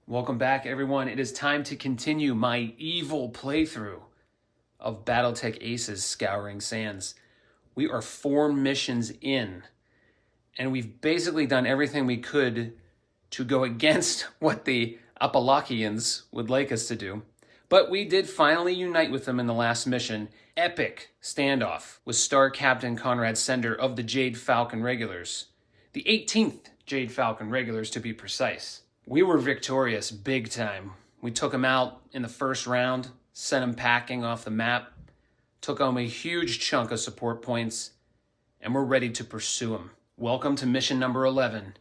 Welcome back, everyone. It is time to continue my evil playthrough of BattleTech Ace's Scouring Sands. We are 4 missions in, and we've basically done everything we could to go against what the Apalachians would like us to do. But we did finally unite with them in the last mission. Epic standoff with Star Captain Conrad Sender of the Jade Falcon Regulars. The 18th Jade Falcon Regulars, to be precise. We were victorious big time. We took them out in the first round, sent them packing off the map, took home a huge chunk of support points, and we're ready to pursue them. Welcome to mission number 11,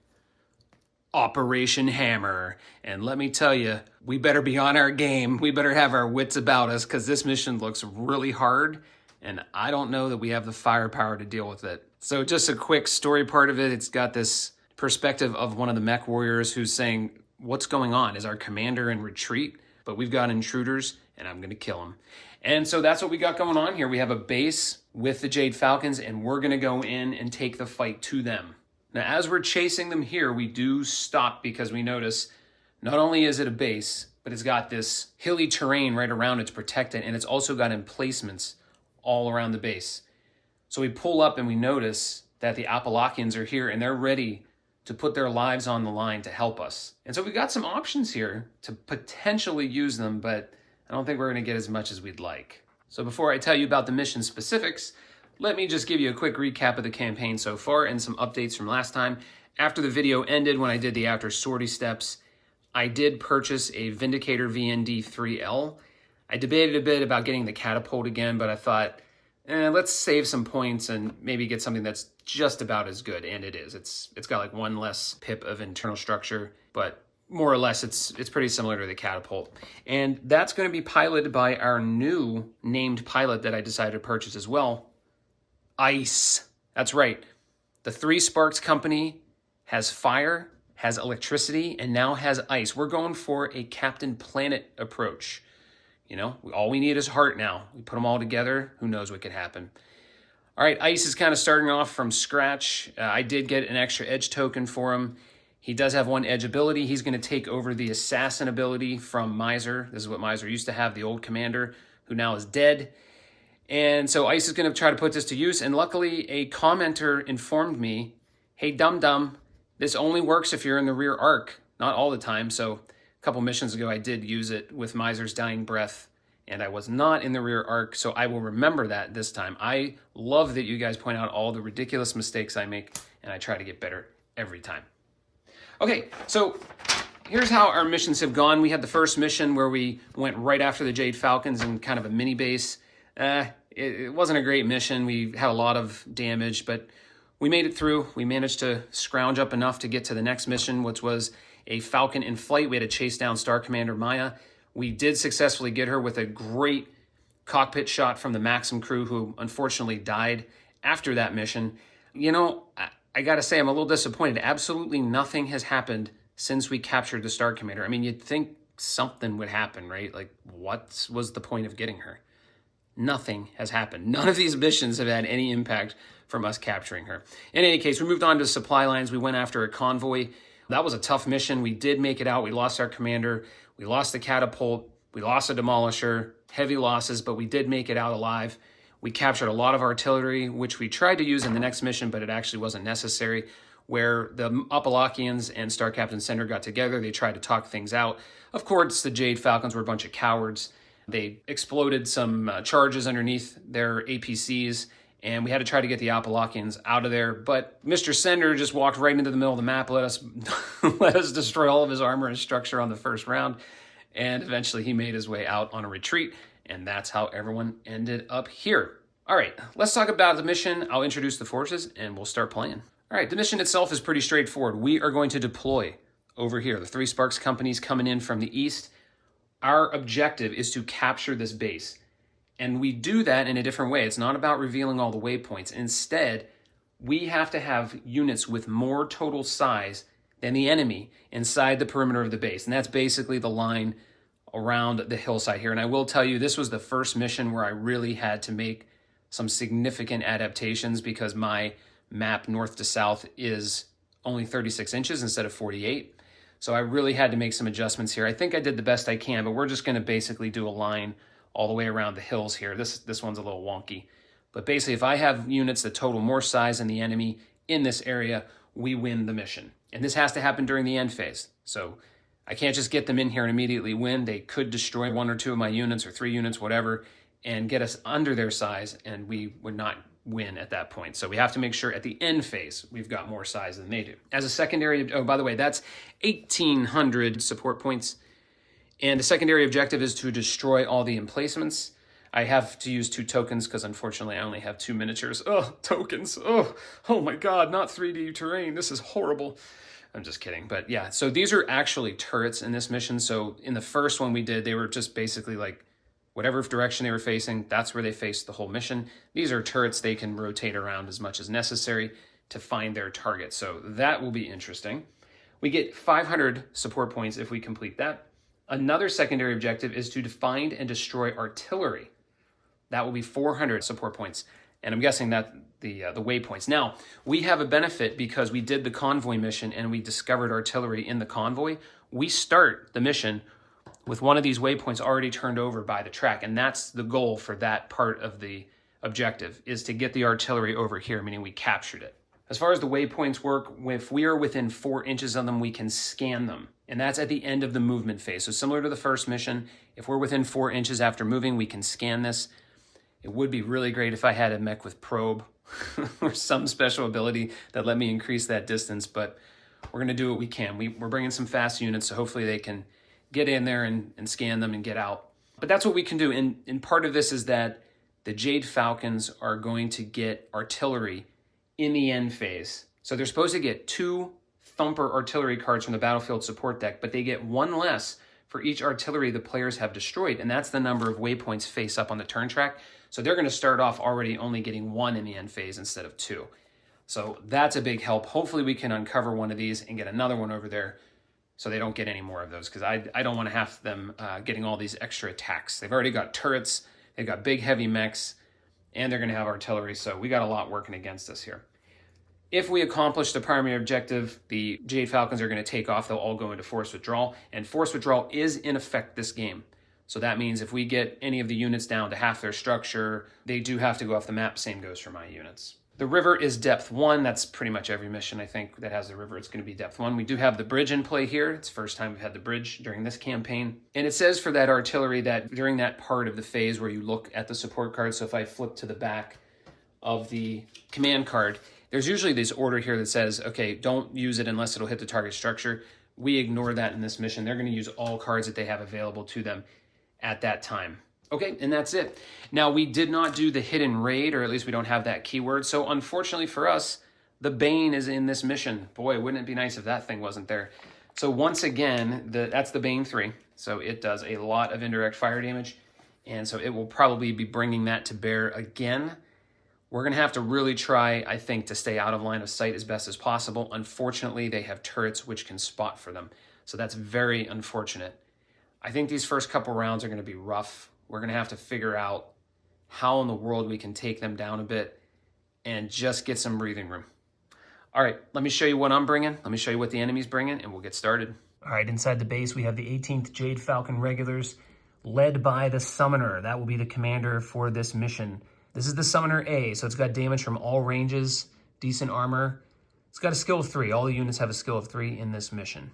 Operation Hammer. And let me tell you, we better be on our game. We better have our wits about us because this mission looks really hard, and I don't know that we have the firepower to deal with it. So just a quick story part of it. It's got this perspective of one of the mech warriors who's saying, what's going on? Is our commander in retreat? But we've got intruders and I'm going to kill them. And so that's what we got going on here. We have a base with the Jade Falcons and we're going to go in and take the fight to them. Now, as we're chasing them here, we do stop because we notice not only is it a base, but it's got this hilly terrain right around it to protect it. And it's also got emplacements all around the base. So we pull up and we notice that the Apalachians are here and they're ready to put their lives on the line to help us. And so we got some options here to potentially use them, but I don't think we're gonna get as much as we'd like. So before I tell you about the mission specifics, let me just give you a quick recap of the campaign so far and some updates from last time. After the video ended, when I did the after sortie steps, I did purchase a Vindicator VND 3L. I debated a bit about getting the catapult again, but I thought, let's save some points and maybe get something that's just about as good, and it is. It's got like 1 less pip of internal structure, but more or less it's pretty similar to the catapult. And that's going to be piloted by our new named pilot that I decided to purchase as well, Ice. That's right. The 3 Sparks company has fire, has electricity, and now has ice. We're going for a Captain Planet approach. You know, all we need is heart now. We put them all together. Who knows what could happen? All right, Ice is kind of starting off from scratch. I did get an extra edge token for him. He does have 1 edge ability. He's going to take over the assassin ability from Miser. This is what Miser used to have, the old commander, who now is dead. And so Ice is going to try to put this to use. And luckily, a commenter informed me, hey, dum-dum, this only works if you're in the rear arc. Not all the time. So a couple missions ago, I did use it with Miser's dying breath, and I was not in the rear arc, so I will remember that this time. I love that you guys point out all the ridiculous mistakes I make, and I try to get better every time. Okay, so here's how our missions have gone. We had the first mission where we went right after the Jade Falcons in kind of a mini base. It wasn't a great mission. We had a lot of damage, but we made it through. We managed to scrounge up enough to get to the next mission, which was a Falcon in flight. We had to chase down Star Commander Maya. We did successfully get her with a great cockpit shot from the Maxim crew, who unfortunately died after that mission. You know, I gotta say, I'm a little disappointed. Absolutely nothing has happened since we captured the Star Commander. I mean, you'd think something would happen, right? Like, what was the point of getting her? Nothing has happened. None of these missions have had any impact from us capturing her. In any case, we moved on to supply lines. We went after a convoy. That was a tough mission. We did make it out. We lost our commander. We lost the catapult. We lost a demolisher. Heavy losses, but we did make it out alive. We captured a lot of artillery, which we tried to use in the next mission, but it actually wasn't necessary. Where the Apalachians and Star Captain Sender got together, they tried to talk things out. Of course, the Jade Falcons were a bunch of cowards. They exploded some charges underneath their APCs, and we had to try to get the Apalachians out of there. But Mr. Sender just walked right into the middle of the map, let us destroy all of his armor and structure on the first round, and eventually he made his way out on a retreat, and that's how everyone ended up here. All right, let's talk about the mission. I'll introduce the forces, and we'll start playing. All right, the mission itself is pretty straightforward. We are going to deploy over here. The 3 Sparks companies coming in from the east. Our objective is to capture this base. And we do that in a different way. It's not about revealing all the waypoints. Instead, we have to have units with more total size than the enemy inside the perimeter of the base. And that's basically the line around the hillside here. And I will tell you, this was the first mission where I really had to make some significant adaptations because my map north to south is only 36 inches instead of 48. So I really had to make some adjustments here. I think I did the best I can, but we're just going to basically do a line all the way around the hills here. This one's a little wonky. But basically, if I have units that total more size than the enemy in this area, we win the mission. And this has to happen during the end phase. So I can't just get them in here and immediately win. They could destroy 1 or 2 of my units or 3 units, whatever, and get us under their size, and we would not win at that point. So we have to make sure at the end phase we've got more size than they do. As a secondary, oh, by the way, that's 1,800 support points. And the secondary objective is to destroy all the emplacements. I have to use 2 tokens because unfortunately I only have 2 miniatures. Oh, tokens. Oh my God, not 3D terrain. This is horrible. I'm just kidding. But yeah, so these are actually turrets in this mission. So in the first one we did, they were just basically like whatever direction they were facing, that's where they faced the whole mission. These are turrets. They can rotate around as much as necessary to find their target. So that will be interesting. We get 500 support points if we complete that. Another secondary objective is to find and destroy artillery. That will be 400 support points. And I'm guessing that the waypoints. Now, we have a benefit because we did the convoy mission and we discovered artillery in the convoy. We start the mission with one of these waypoints already turned over by the track. And that's the goal for that part of the objective, is to get the artillery over here, meaning we captured it. As far as the waypoints work, if we are within 4 inches of them, we can scan them. And that's at the end of the movement phase. So similar to the first mission, if we're within 4 inches after moving, we can scan this. It would be really great if I had a mech with probe or some special ability that let me increase that distance, but we're going to do what we can. We're bringing some fast units, so hopefully they can get in there and scan them and get out. But that's what we can do. And part of this is that the Jade Falcons are going to get artillery in the end phase. So they're supposed to get 2 Thumper artillery cards from the battlefield support deck, but they get 1 less for each artillery the players have destroyed, and that's the number of waypoints face up on the turn track. So they're going to start off already only getting 1 in the end phase instead of 2. So that's a big help. Hopefully we can uncover one of these and get another one over there so they don't get any more of those, because I don't want to have them getting all these extra attacks. They've already got turrets, they've got big heavy mechs, and they're going to have artillery, so we got a lot working against us here. If we accomplish the primary objective, the Jade Falcons are going to take off. They'll all go into force withdrawal, and force withdrawal is in effect this game. So that means if we get any of the units down to half their structure, they do have to go off the map. Same goes for my units. The river is depth 1. That's pretty much every mission, I think, that has the river. It's going to be depth 1. We do have the bridge in play here. It's the first time we've had the bridge during this campaign. And it says for that artillery that during that part of the phase where you look at the support card, so if I flip to the back of the command card, there's usually this order here that says, okay, don't use it unless it'll hit the target structure. We ignore that in this mission. They're going to use all cards that they have available to them at that time. Okay, and that's it. Now, we did not do the hidden raid, or at least we don't have that keyword. So unfortunately for us, the Bane is in this mission. Boy, wouldn't it be nice if that thing wasn't there. So once again, that's the Bane 3. So it does a lot of indirect fire damage. And so it will probably be bringing that to bear again. We're going to have to really try, I think, to stay out of line of sight as best as possible. Unfortunately, they have turrets which can spot for them. So that's very unfortunate. I think these first couple rounds are going to be rough. We're going to have to figure out how in the world we can take them down a bit and just get some breathing room. All right, let me show you what I'm bringing. Let me show you what the enemy's bringing, and we'll get started. All right, inside the base, we have the 18th Jade Falcon regulars, led by the Summoner. That will be the commander for this mission. This is the Summoner A, so it's got damage from all ranges, decent armor. It's got a skill of 3. All the units have a skill of 3 in this mission.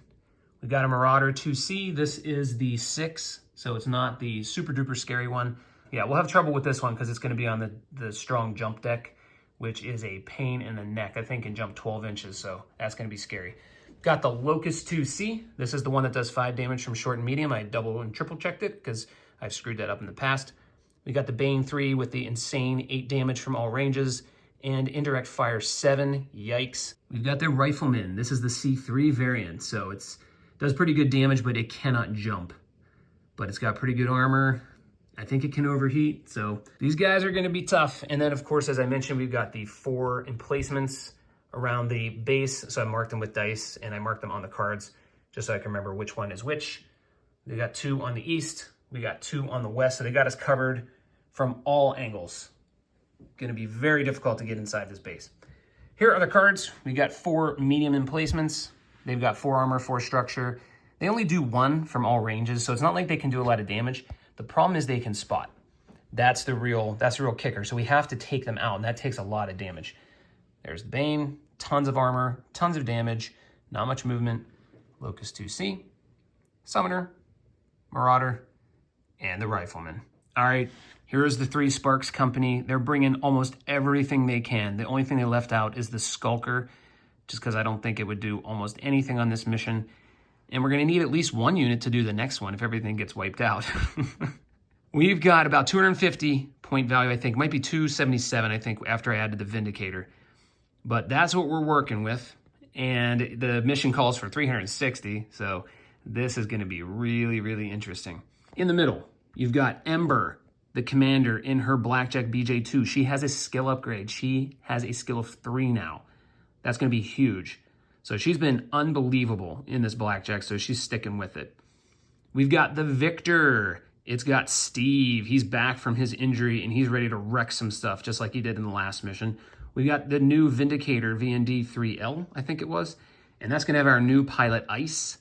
We've got a Marauder 2C. This is the 6, so it's not the super duper scary one. Yeah, we'll have trouble with this one because it's going to be on the strong jump deck, which is a pain in the neck. I think can jump 12 inches, so that's going to be scary. Got the Locust 2C. This is the one that does 5 damage from short and medium. I double and triple checked it because I've screwed that up in the past. We got the Bane 3 with the insane 8 damage from all ranges and indirect fire 7. Yikes. We've got the Rifleman. This is the C3 variant, so it does pretty good damage, but it cannot jump. But it's got pretty good armor. I think it can overheat, so these guys are going to be tough. And then, of course, as I mentioned, we've got the 4 emplacements around the base. So I marked them with dice, and I marked them on the cards just so I can remember which one is which. We got 2 on the east. We got 2 on the west, so they got us covered from all angles. Going to be very difficult to get inside this base. Here are the cards. We got 4 medium emplacements. They've got 4 armor, 4 structure. They only do 1 from all ranges, so it's not like they can do a lot of damage. The problem is they can spot. That's the real kicker. So we have to take them out, and that takes a lot of damage. There's the Bane, tons of armor, tons of damage, not much movement. Locust 2C, Summoner, Marauder, and the Rifleman. All right, here's the 3 Sparks Company. They're bringing almost everything they can. The only thing they left out is the Skulker, just because I don't think it would do almost anything on this mission. And we're going to need at least 1 unit to do the next one if everything gets wiped out. We've got about 250 point value, I think. Might be 277, I think, after I added the Vindicator. But that's what we're working with. And the mission calls for 360, so this is going to be really, really interesting. In the middle, you've got Ember, the commander, in her Blackjack BJ2. She has a skill upgrade. She has a skill of 3 now. That's going to be huge. So she's been unbelievable in this Blackjack, so she's sticking with it. We've got the Victor. It's got Steve. He's back from his injury, and he's ready to wreck some stuff, just like he did in the last mission. We got the new Vindicator VND3L, I think it was, and that's going to have our new pilot Ice.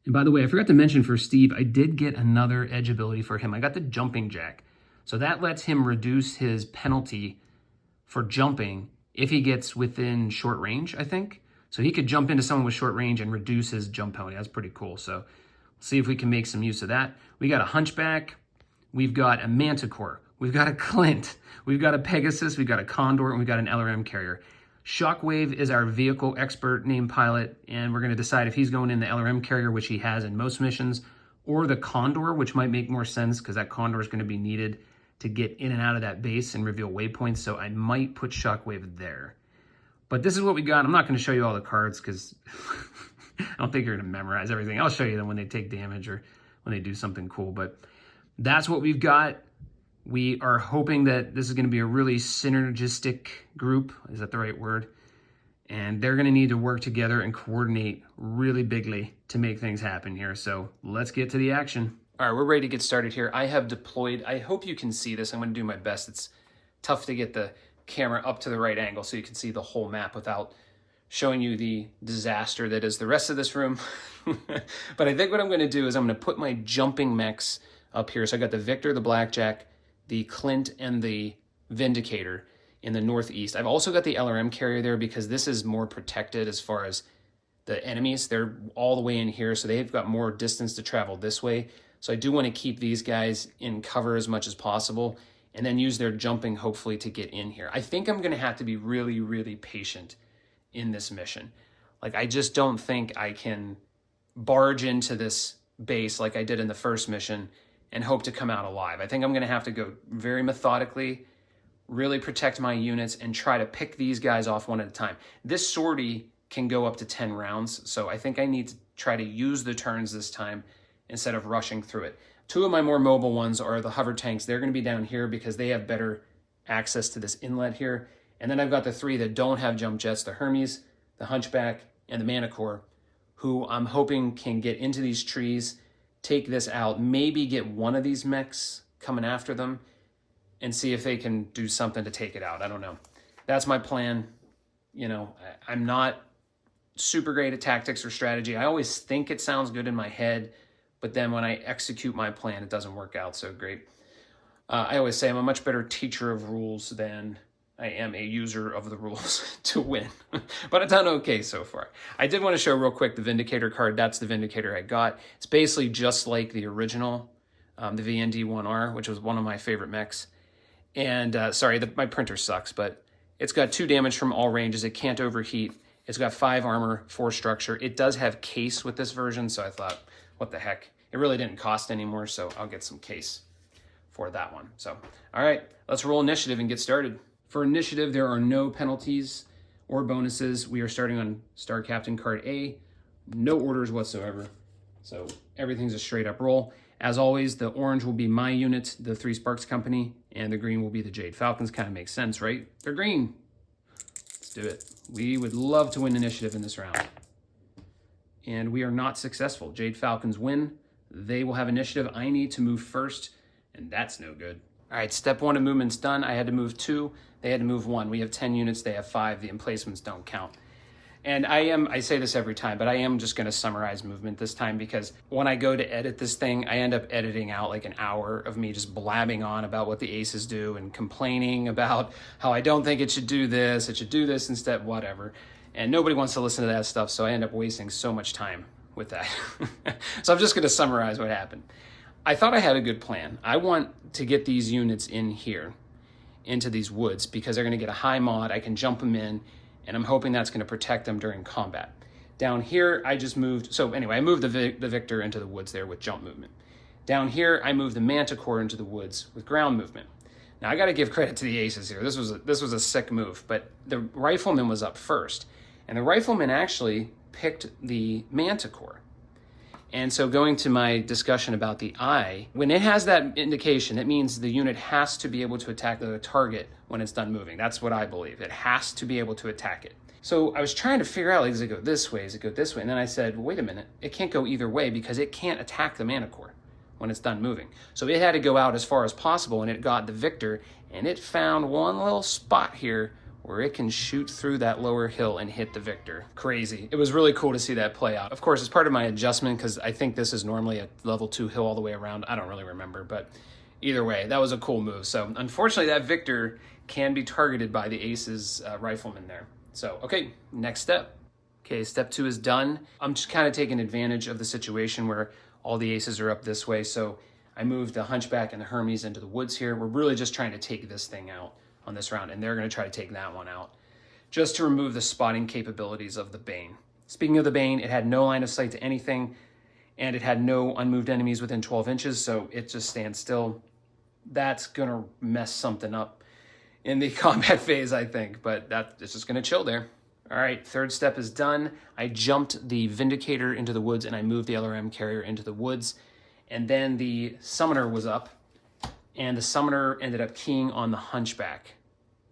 And by the way, I forgot to mention for Steve, I did get another edge ability for him. I got the Jumping Jack. So that lets him reduce his penalty for jumping if he gets within short range, I think. So he could jump into someone with short range and reduce his jump penalty. That's pretty cool. So we'll see if we can make some use of that. We got a Hunchback. We've got a Manticore. We've got a Clint. We've got a Pegasus. We've got a Condor. And we've got an LRM carrier. Shockwave is our vehicle expert named pilot. And we're going to decide if he's going in the LRM carrier, which he has in most missions, or the Condor, which might make more sense because that Condor is going to be needed to get in and out of that base and reveal waypoints. So I might put Shockwave there. But this is what we got. I'm not going to show you all the cards because I don't think you're going to memorize everything. I'll show you them when they take damage or when they do something cool. But that's what we've got. We are hoping that this is going to be a really synergistic group. Is that the right word? And they're going to need to work together and coordinate really bigly to make things happen here. So let's get to the action. All right, we're ready to get started here. I have deployed. I hope you can see this. I'm going to do my best. It's tough to get the camera up to the right angle so you can see the whole map without showing you the disaster that is the rest of this room. But I think what I'm going to do is I'm going to put my jumping mechs up here. So I got the Victor, the Blackjack, the Clint, and the Vindicator in the northeast. I've also got the LRM carrier there because this is more protected as far as the enemies. They're all the way in here, so they've got more distance to travel this way. So I do want to keep these guys in cover as much as possible and then use their jumping, hopefully, to get in here. I think I'm going to have to be really, really patient in this mission. Like, I just don't think I can barge into this base like I did in the first mission and hope to come out alive. I think I'm going to have to go very methodically, really protect my units, and try to pick these guys off one at a time. This sortie can go up to 10 rounds, so I think I need to try to use the turns this time instead of rushing through it. 2 of my more mobile ones are the hover tanks. They're going to be down here because they have better access to this inlet here. And then I've got the 3 that don't have jump jets, the Hermes, the Hunchback, and the Manticore, who I'm hoping can get into these trees, take this out, maybe get one of these mechs coming after them, and see if they can do something to take it out. I don't know. That's my plan. You know, I'm not super great at tactics or strategy. I always think it sounds good in my head, but then when I execute my plan, it doesn't work out so great. I always say I'm a much better teacher of rules than I am a user of the rules to win. But I've done okay so far. I did want to show real quick the Vindicator card. That's the Vindicator I got. It's basically just like the original, the VND1R, which was one of my favorite mechs. And sorry, my printer sucks, but it's got 2 damage from all ranges. It can't overheat. It's got 5 armor, 4 structure. It does have case with this version, so I thought, what the heck? It really didn't cost anymore, so I'll get some case for that one. So, all right, let's roll initiative and get started. For initiative, there are no penalties or bonuses. We are starting on Star Captain card A. No orders whatsoever. So everything's a straight up roll. As always, the orange will be my unit, the 3 Sparks Company, and the green will be the Jade Falcons. Kind of makes sense, right? They're green. Let's do it. We would love to win initiative in this round. And we are not successful. Jade Falcons win. They will have initiative. I need to move first, and that's no good. All right, step 1 of movement's done. I had to move 2. They had to move 1. We have 10 units. They have 5. The emplacements don't count. And I say this every time, but I am just going to summarize movement this time, because when I go to edit this thing, I end up editing out like an hour of me just blabbing on about what the aces do and complaining about how I don't think it should do this instead, whatever. And nobody wants to listen to that stuff, so I end up wasting so much time with that. So I'm just going to summarize what happened. I thought I had a good plan. I want to get these units in here into these woods because they're going to get a high mod. I can jump them in, and I'm hoping that's going to protect them during combat. Down here, I just moved, so anyway, I moved the Victor into the woods there with jump movement. Down here, I moved the Manticore into the woods with ground movement. Now, I got to give credit to the aces here. This was a sick move, but the Rifleman was up first, and the Rifleman actually picked the Manticore. And so going to my discussion about the eye, when it has that indication, it means the unit has to be able to attack the target when it's done moving. That's what I believe. It has to be able to attack it. So I was trying to figure out, like, does it go this way? Does it go this way? And then I said, well, wait a minute. It can't go either way because it can't attack the Manticore when it's done moving. So it had to go out as far as possible, and it got the Victor, and it found one little spot here where it can shoot through that lower hill and hit the Victor. Crazy. It was really cool to see that play out. Of course, it's part of my adjustment because I think this is normally a level 2 hill all the way around. I don't really remember, but either way, that was a cool move. So unfortunately, that Victor can be targeted by the Aces Rifleman there. So, okay, next step. Okay, step 2 is done. I'm just kind of taking advantage of the situation where all the Aces are up this way. So I moved the Hunchback and the Hermes into the woods here. We're really just trying to take this thing out on this round, and they're going to try to take that one out just to remove the spotting capabilities of the Bane. Speaking of the Bane, it had no line of sight to anything, and it had no unmoved enemies within 12 inches, so it just stands still. That's going to mess something up in the combat phase, I think, but it's just going to chill there. All right, third step is done. I jumped the Vindicator into the woods, and I moved the LRM carrier into the woods, and then the Summoner was up, and the Summoner ended up keying on the Hunchback.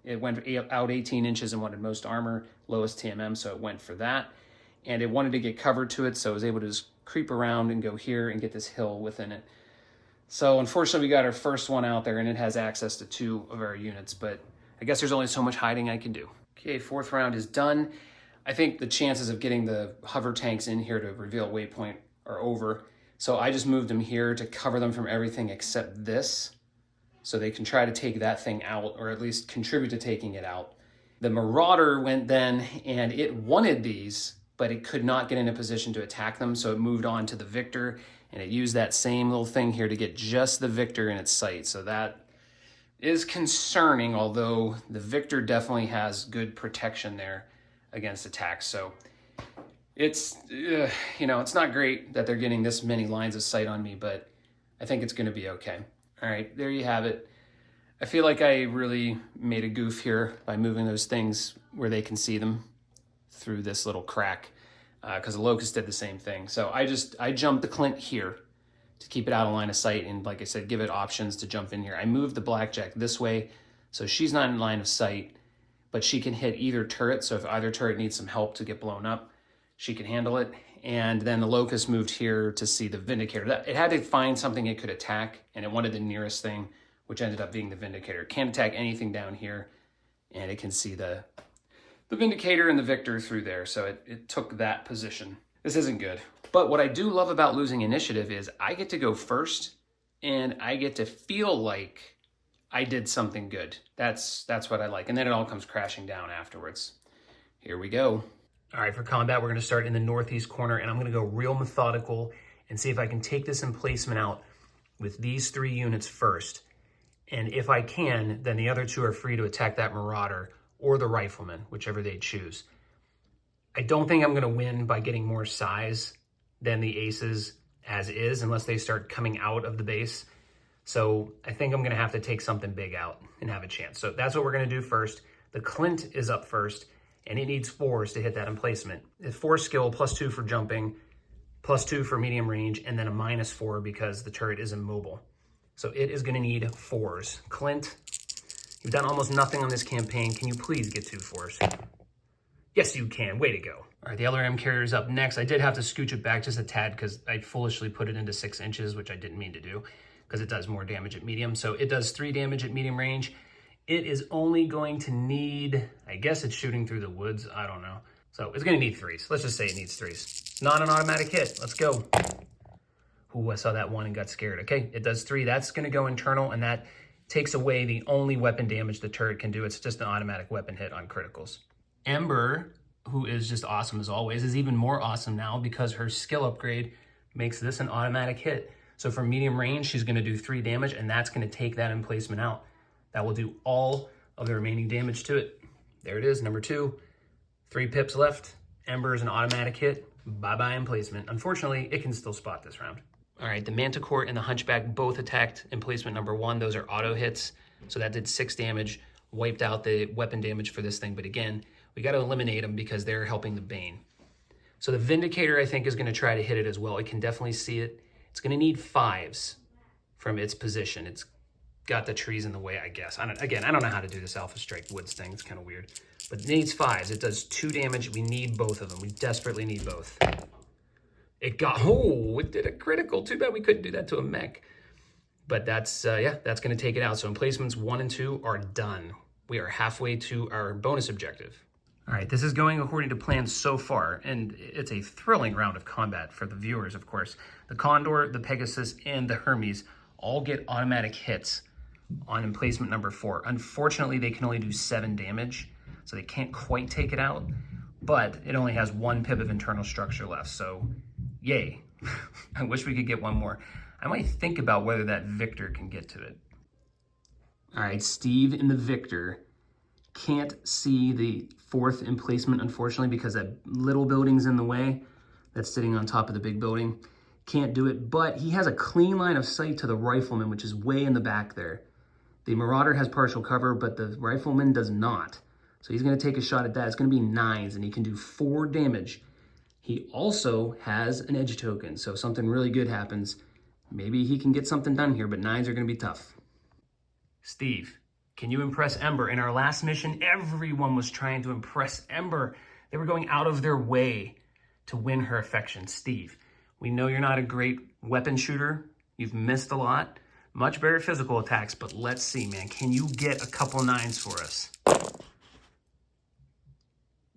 It went out 18 inches and wanted most armor, lowest TMM, so it went for that. And it wanted to get cover to it, so it was able to just creep around and go here and get this hill within it. So unfortunately, we got our first one out there, and it has access to 2 of our units, but I guess there's only so much hiding I can do. Okay, 4th round is done. I think the chances of getting the hover tanks in here to reveal waypoint are over. So I just moved them here to cover them from everything except this, so they can try to take that thing out, or at least contribute to taking it out. The Marauder went then, and it wanted these, but it could not get in a position to attack them, so it moved on to the Victor, and it used that same little thing here to get just the Victor in its sight. So that is concerning, although the Victor definitely has good protection there against attacks. So it's, it's not great that they're getting this many lines of sight on me, but I think it's going to be okay. All right, there you have it. I feel like I really made a goof here by moving those things where they can see them through this little crack, because the Locust did the same thing. So I jumped the Clint here to keep it out of line of sight, and like I said, give it options to jump in here. I moved the Blackjack this way, so she's not in line of sight, but she can hit either turret, so if either turret needs some help to get blown up, she can handle it. And then the Locust moved here to see the Vindicator. It had to find something it could attack, and it wanted the nearest thing, which ended up being the Vindicator. It can't attack anything down here, and it can see the Vindicator and the Victor through there, so it took that position. This isn't good. But what I do love about losing initiative is I get to go first, and I get to feel like I did something good. That's what I like. And then it all comes crashing down afterwards. Here we go. All right, for combat, we're going to start in the northeast corner, and I'm going to go real methodical and see if I can take this emplacement out with these 3 units first. And if I can, then the other 2 are free to attack that Marauder or the Rifleman, whichever they choose. I don't think I'm going to win by getting more size than the Aces as is, unless they start coming out of the base. So I think I'm going to have to take something big out and have a chance. So that's what we're going to do first. The Clint is up first, and it needs 4s to hit that emplacement. It's 4 skill, +2 for jumping, +2 for medium range, and then a -4 because the turret is immobile. So it is going to need 4s. Clint, you've done almost nothing on this campaign. Can you please get 2 4s? Yes, you can. Way to go. All right, the LRM carrier is up next. I did have to scooch it back just a tad because I foolishly put it into 6 inches, which I didn't mean to do because it does more damage at medium. So it does 3 damage at medium range. It is only going to need, I guess it's shooting through the woods. I don't know. So it's going to need 3s. Let's just say it needs 3s. Not an automatic hit. Let's go. Ooh, I saw that 1 and got scared. Okay, it does 3. That's going to go internal, and that takes away the only weapon damage the turret can do. It's just an automatic weapon hit on criticals. Ember, who is just awesome as always, is even more awesome now because her skill upgrade makes this an automatic hit. So for medium range, she's going to do 3 damage, and that's going to take that emplacement out. That will do all of the remaining damage to it. There it is, number 2. 3 pips left. Ember is an automatic hit. Bye-bye emplacement. Unfortunately, it can still spot this round. All right, the Manticore and the Hunchback both attacked emplacement number 1. Those are auto hits. So that did 6 damage, wiped out the weapon damage for this thing. But again, we got to eliminate them because they're helping the Bane. So the Vindicator, I think, is going to try to hit it as well. It can definitely see it. It's going to need 5s from its position. It's got the trees in the way, I guess. I don't know how to do this Alpha Strike Woods thing. It's kind of weird. But it needs 5s. It does 2 damage. We need both of them. We desperately need both. It did a critical. Too bad we couldn't do that to a mech. But that's going to take it out. So emplacements 1 and 2 are done. We are halfway to our bonus objective. All right, this is going according to plan so far, and it's a thrilling round of combat for the viewers, of course. The Condor, the Pegasus, and the Hermes all get automatic hits on emplacement number 4. Unfortunately, they can only do 7 damage, so they can't quite take it out, but it only has 1 pip of internal structure left, so yay. I wish we could get 1 more. I might think about whether that Victor can get to it. All right, Steve in the Victor can't see the 4th emplacement, unfortunately, because that little building's in the way. That's sitting on top of the big building. Can't do it, but he has a clean line of sight to the Rifleman, which is way in the back there. The Marauder has partial cover, but the Rifleman does not. So he's going to take a shot at that. It's going to be 9s, and he can do 4 damage. He also has an edge token, so if something really good happens, maybe he can get something done here, but 9s are going to be tough. Steve, can you impress Ember? In our last mission, everyone was trying to impress Ember. They were going out of their way to win her affection. Steve, we know you're not a great weapon shooter. You've missed a lot. Much better physical attacks, but let's see, man. Can you get a couple 9s for us?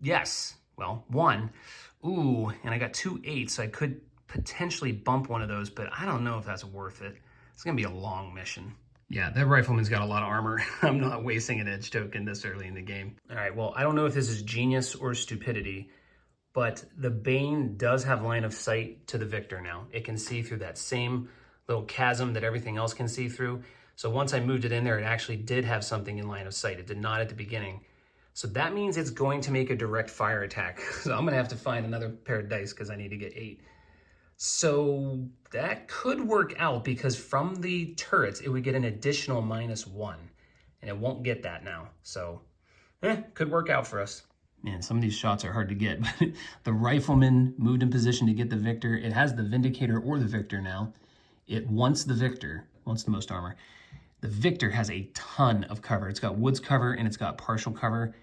Yes. Well, 1. Ooh, and I got 2 8s, so I could potentially bump one of those, but I don't know if that's worth it. It's going to be a long mission. Yeah, that Rifleman's got a lot of armor. I'm not wasting an edge token this early in the game. All right, well, I don't know if this is genius or stupidity, but the Bane does have line of sight to the Victor now. It can see through that same little chasm that everything else can see through. So once I moved it in there, it actually did have something in line of sight. It did not at the beginning. So that means it's going to make a direct fire attack. So I'm going to have to find another pair of dice because I need to get 8. So that could work out because from the turrets, it would get an additional -1. And it won't get that now. So, could work out for us. Man, some of these shots are hard to get. But the Rifleman moved in position to get the Victor. It has the Vindicator or the Victor now. It wants the Victor, wants the most armor. The Victor has a ton of cover. It's got woods cover and it's got partial cover.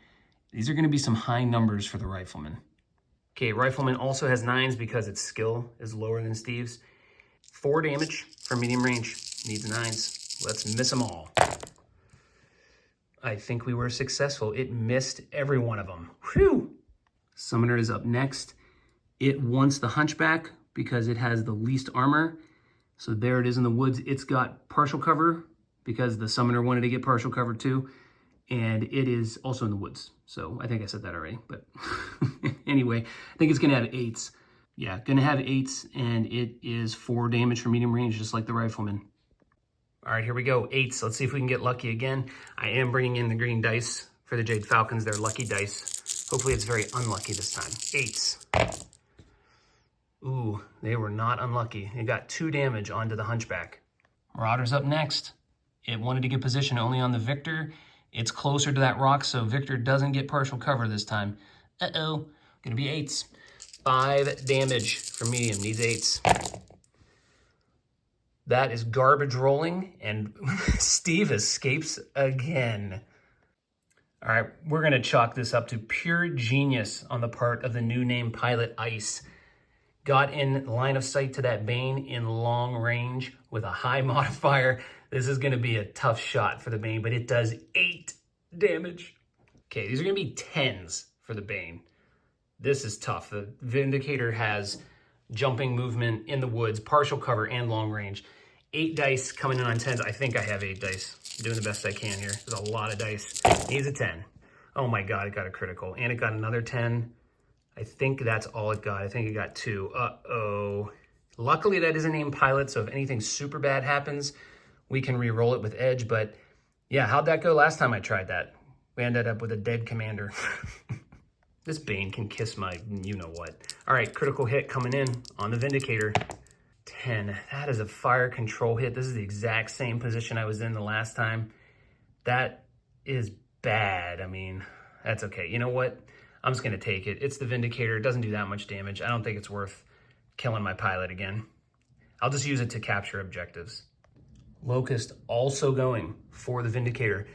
These are going to be some high numbers for the Rifleman. Okay, Rifleman also has 9s because its skill is lower than Steve's. 4 damage for medium range. Needs 9s. Let's miss them all. I think we were successful. It missed every one of them. Whew! Summoner is up next. It wants the Hunchback because it has the least armor. So there it is in the woods. It's got partial cover because the Summoner wanted to get partial cover too. And it is also in the woods. So I think I said that already, but anyway, I think it's gonna have 8s. Yeah, gonna have 8s, and it is 4 damage for medium range, just like the Rifleman. All right, here we go, 8s. Let's see if we can get lucky again. I am bringing in the green dice for the Jade Falcons. They're lucky dice. Hopefully it's very unlucky this time. 8s. Ooh, they were not unlucky. It got 2 damage onto the Hunchback. Marauder's up next. It wanted to get position only on the Victor. It's closer to that rock, so Victor doesn't get partial cover this time. Uh-oh, gonna be 8s. 5 damage for medium, needs 8s. That is garbage rolling, and Steve escapes again. All right, we're gonna chalk this up to pure genius on the part of the new name pilot Ice. Got in line of sight to that Bane in long range with a high modifier. This is going to be a tough shot for the Bane, but it does 8 damage. Okay, these are going to be 10s for the Bane. This is tough. The Vindicator has jumping movement in the woods, partial cover, and long range. 8 dice coming in on 10s. I think I have 8 dice. I'm doing the best I can here. There's a lot of dice. Needs a 10. Oh my God, it got a critical. And it got another 10. I think that's all it got. I think it got 2. Uh-oh. Luckily, that is a named pilot, so if anything super bad happens, we can re-roll it with edge. But yeah, how'd that go last time I tried that? We ended up with a dead commander. This Bane can kiss my you-know-what. All right, critical hit coming in on the Vindicator. 10. That is a fire control hit. This is the exact same position I was in the last time. That is bad. I mean, that's okay. You know what? I'm just going to take it. It's the Vindicator. It doesn't do that much damage. I don't think it's worth killing my pilot again. I'll just use it to capture objectives. Locust also going for the Vindicator.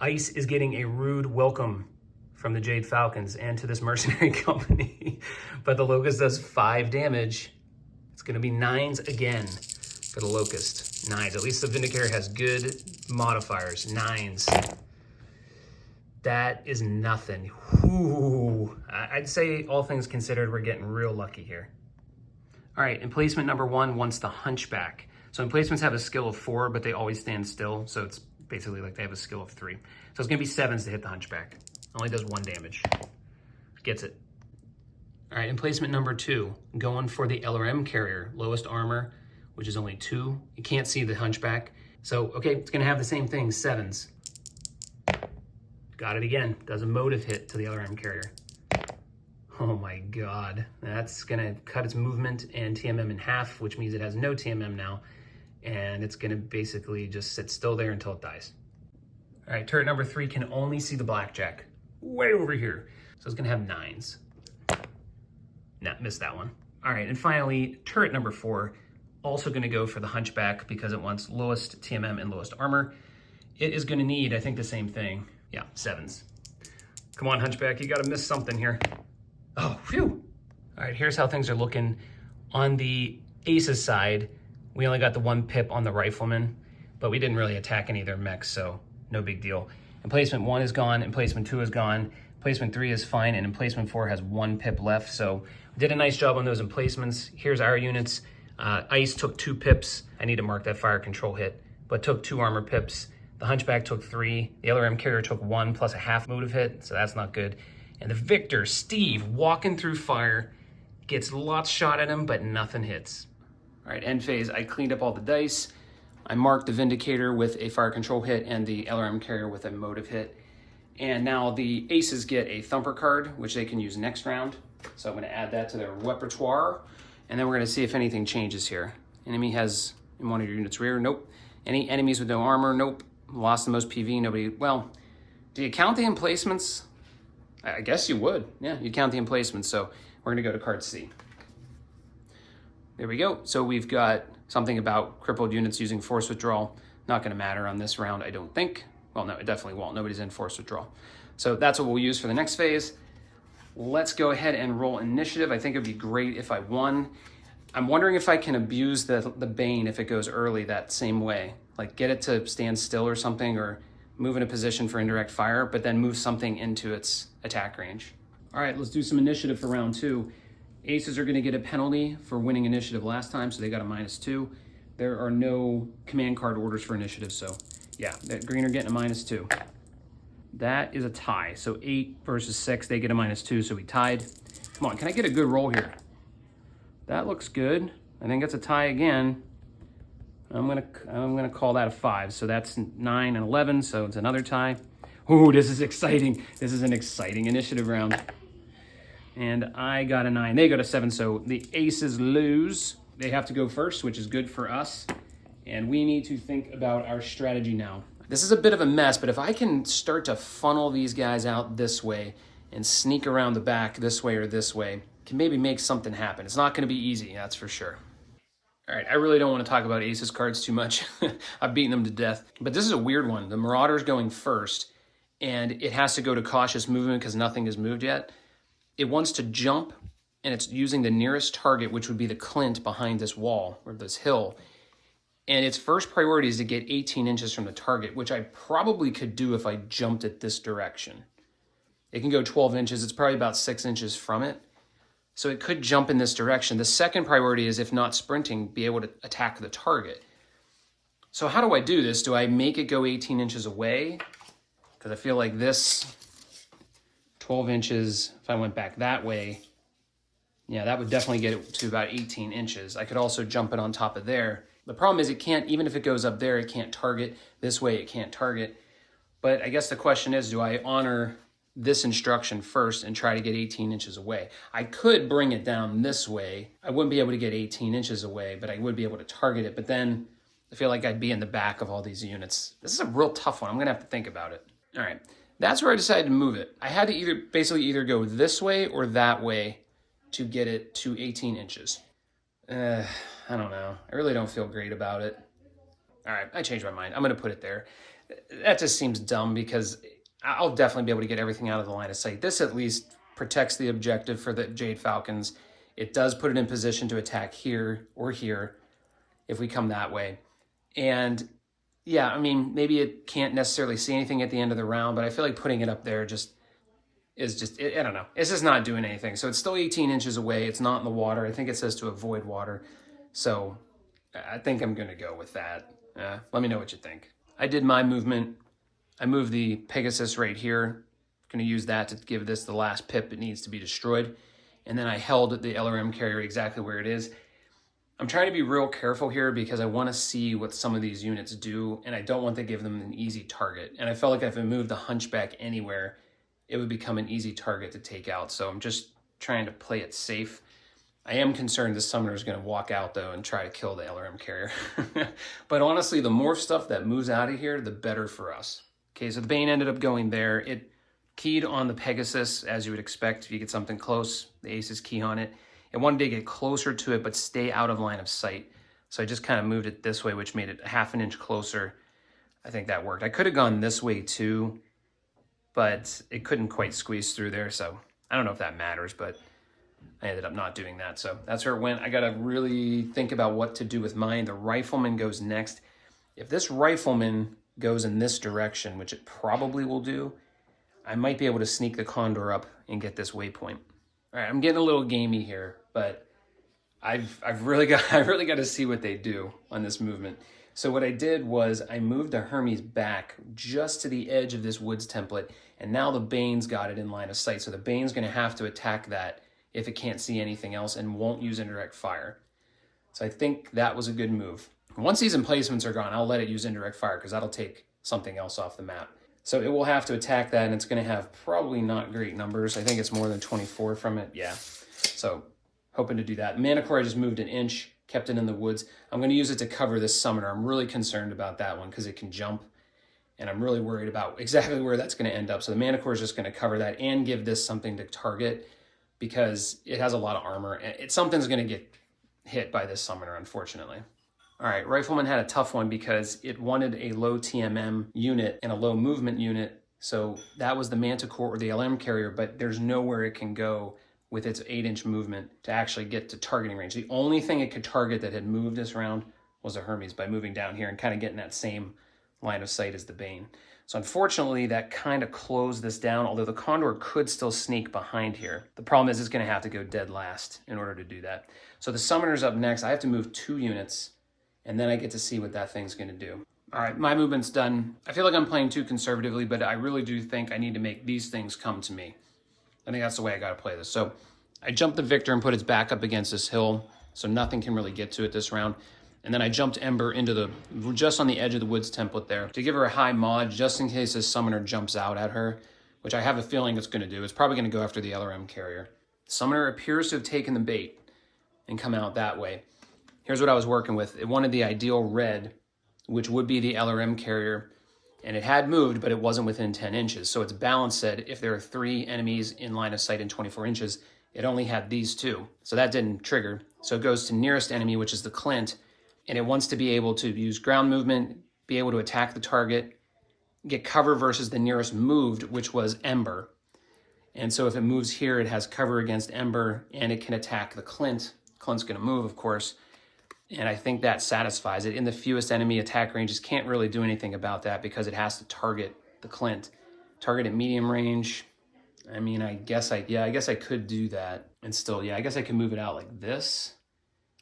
Ice is getting a rude welcome from the Jade Falcons and to this mercenary company. But the Locust does 5 damage. It's going to be 9s again for the Locust. 9s. At least the Vindicator has good modifiers. 9s. That is nothing. Ooh. I'd say, all things considered, we're getting real lucky here. All right, emplacement number 1 wants the Hunchback. So emplacements have a skill of 4, but they always stand still. So it's basically like they have a skill of 3. So it's going to be 7s to hit the Hunchback. Only does 1 damage. Gets it. All right, emplacement number 2, going for the LRM carrier, lowest armor, which is only 2. You can't see the Hunchback. So, okay, it's gonna have the same thing, 7s. Got it again, does a motive hit to the LRM carrier. Oh my God, that's gonna cut its movement and TMM in half, which means it has no TMM now, and it's gonna basically just sit still there until it dies. All right, turret number 3 can only see the Blackjack, way over here. So it's gonna have 9s. Nah, missed that one. All right, and finally, turret number 4, also gonna go for the Hunchback because it wants lowest TMM and lowest armor. It is gonna need, I think, the same thing. Yeah, 7s. Come on, Hunchback, you gotta miss something here. Oh, phew. All right, here's how things are looking. On the Aces side, we only got the 1 pip on the Rifleman, but we didn't really attack any of their mechs, so no big deal. Emplacement 1 is gone, emplacement 2 is gone, emplacement 3 is fine, and emplacement 4 has 1 pip left, so we did a nice job on those emplacements. Here's our units. Ice took 2 pips. I need to mark that fire control hit, but took 2 armor pips. The Hunchback took 3. The LRM carrier took 1 plus a half motive hit, so that's not good. And the Victor, Steve, walking through fire, gets lots shot at him, but nothing hits. All right, end phase, I cleaned up all the dice. I marked the Vindicator with a fire control hit and the LRM carrier with a motive hit. And now the Aces get a Thumper card, which they can use next round. So I'm gonna add that to their repertoire. And then we're gonna see if anything changes here. Enemy has in one of your units rear, nope. Any enemies with no armor, nope. Lost the most PV, nobody, well, do you count the emplacements? I guess you would, yeah, you count the emplacements. So we're gonna go to card C. There we go. So we've got something about crippled units using force withdrawal. Not gonna matter on this round, I don't think. Well, no, it definitely won't. Nobody's in force withdrawal. So that's what we'll use for the next phase. Let's go ahead and roll initiative. I think it'd be great if I won. I'm wondering if I can abuse the Bane if it goes early that same way. Like get it to stand still or something, or move in a position for indirect fire, but then move something into its attack range. All right, let's do some initiative for round 2. Aces are gonna get a penalty for winning initiative last time, so they got a -2. There are no command card orders for initiative, so yeah, that green are getting a -2. That is a tie, so 8 versus 6, they get a -2, so we tied. Come on, can I get a good roll here? That looks good. I think that's a tie again. I'm gonna call that a 5, so that's 9 and 11, so it's another tie. Ooh, this is exciting. This is an exciting initiative round. And I got a 9, they got a 7, so the Aces lose. They have to go first, which is good for us. And we need to think about our strategy now. This is a bit of a mess, but if I can start to funnel these guys out this way and sneak around the back this way or this way, can maybe make something happen. It's not gonna be easy, that's for sure. All right, I really don't want to talk about Aces cards too much. I've beaten them to death. But this is a weird one. The Marauder's going first, and it has to go to cautious movement because nothing has moved yet. It wants to jump, and it's using the nearest target, which would be the Clint behind this wall, or this hill. And its first priority is to get 18 inches from the target, which I probably could do if I jumped it this direction. It can go 12 inches. It's probably about 6 inches from it. So it could jump in this direction. The second priority is, if not sprinting, be able to attack the target. So how do I do this? Do I make it go 18 inches away? Because I feel like this 12 inches, if I went back that way, yeah, that would definitely get it to about 18 inches. I could also jump it on top of there. The problem is it can't, even if it goes up there, it can't target. This way it can't target. But I guess the question is, do I honor this instruction first and try to get 18 inches away? I could bring it down this way. I wouldn't be able to get 18 inches away, but I would be able to target it. But then I feel like I'd be in the back of all these units. This is a real tough one. I'm gonna have to think about it. All right, that's where I decided to move it. I had to basically either go this way or that way to get it to 18 inches. I don't know. I really don't feel great about it. All right, I changed my mind. I'm gonna put it there. That just seems dumb because I'll definitely be able to get everything out of the line of sight. This at least protects the objective for the Jade Falcons. It does put it in position to attack here or here if we come that way. And yeah, I mean, maybe it can't necessarily see anything at the end of the round, but I feel like putting it up there I don't know. It's just not doing anything. So it's still 18 inches away. It's not in the water. I think it says to avoid water. So I think I'm going to go with that. Let me know what you think. I did my movement. I moved the Pegasus right here. Going to use that to give this the last pip it needs to be destroyed. And then I held the LRM carrier exactly where it is. I'm trying to be real careful here because I want to see what some of these units do, and I don't want to give them an easy target. And I felt like if I moved the Hunchback anywhere, it would become an easy target to take out. So I'm just trying to play it safe. I am concerned the summoner is going to walk out, though, and try to kill the LRM carrier. But honestly, the more stuff that moves out of here, the better for us. Okay, so the Bane ended up going there. It keyed on the Pegasus, as you would expect. If you get something close, the Aces key on it. It wanted to get closer to it, but stay out of line of sight. So I just kind of moved it this way, which made it ½ an inch closer. I think that worked. I could have gone this way, too, but it couldn't quite squeeze through there. So I don't know if that matters, but I ended up not doing that. So that's where it went. I got to really think about what to do with mine. The Rifleman goes next. If this Rifleman goes in this direction, which it probably will do, I might be able to sneak the Condor up and get this waypoint. All right, I'm getting a little gamey here, but I've really got to see what they do on this movement. So what I did was I moved the Hermes back just to the edge of this woods template, and now the Bane's got it in line of sight. So the Bane's going to have to attack that if it can't see anything else and won't use indirect fire. So I think that was a good move. Once these emplacements are gone, I'll let it use indirect fire because that'll take something else off the map. So it will have to attack that, and it's going to have probably not great numbers. I think it's more than 24 from it. Yeah. So hoping to do that. Manticore, I just moved an inch, kept it in the woods. I'm going to use it to cover this summoner. I'm really concerned about that one because it can jump, and I'm really worried about exactly where that's going to end up. So the Manticore is just going to cover that and give this something to target because it has a lot of armor. Something's going to get hit by this summoner, unfortunately. All right, Rifleman had a tough one because it wanted a low TMM unit and a low movement unit. So that was the Manticore or the LM carrier, but there's nowhere it can go with its 8-inch movement to actually get to targeting range. The only thing it could target that had moved this round was a Hermes by moving down here and kind of getting that same line of sight as the Bane. So unfortunately, that kind of closed this down, although the Condor could still sneak behind here. The problem is it's going to have to go dead last in order to do that. So the Summoner's up next. I have to move 2 units, and then I get to see what that thing's going to do. All right, my movement's done. I feel like I'm playing too conservatively, but I really do think I need to make these things come to me. I think that's the way I got to play this. So I jumped the Victor and put its back up against this hill, so nothing can really get to it this round. And then I jumped Ember into just on the edge of the woods template there to give her a high mod, just in case this summoner jumps out at her, which I have a feeling it's going to do. It's probably going to go after the LRM carrier. Summoner appears to have taken the bait and come out that way. Here's what I was working with. It wanted the ideal red, which would be the LRM carrier, and it had moved, but it wasn't within 10 inches. So its balance said if there are 3 enemies in line of sight in 24 inches, it only had these 2. So that didn't trigger. So it goes to nearest enemy, which is the Clint, and it wants to be able to use ground movement, be able to attack the target, get cover versus the nearest moved, which was Ember. And so if it moves here, it has cover against Ember, and it can attack the Clint. Clint's going to move, of course. And I think that satisfies it. In the fewest enemy attack ranges, can't really do anything about that because it has to target the Clint. Target at medium range, I mean, I guess I could do that and still, I guess I can move it out like this.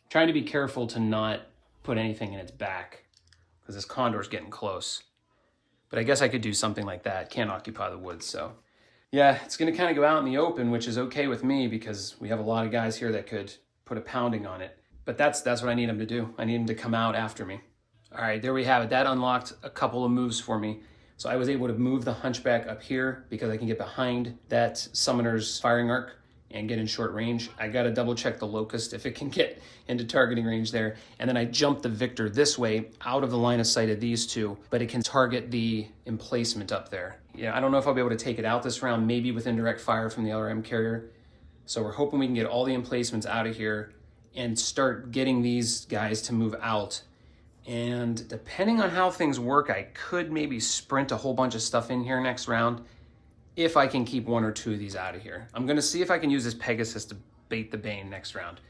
I'm trying to be careful to not put anything in its back because this condor's getting close. But I guess I could do something like that. Can't occupy the woods, so. Yeah, it's gonna kind of go out in the open, which is okay with me because we have a lot of guys here that could put a pounding on it. But that's what I need them to do. I need them to come out after me. All right, there we have it. That unlocked a couple of moves for me. So I was able to move the Hunchback up here because I can get behind that Summoner's firing arc and get in short range. I gotta double check the Locust if it can get into targeting range there. And then I jump the Victor this way out of the line of sight of these two, but it can target the emplacement up there. Yeah, I don't know if I'll be able to take it out this round, maybe with indirect fire from the LRM carrier. So we're hoping we can get all the emplacements out of here and start getting these guys to move out. And depending on how things work, I could maybe sprint a whole bunch of stuff in here next round if I can keep one or two of these out of here. I'm gonna see if I can use this Pegasus to bait the Bane next round.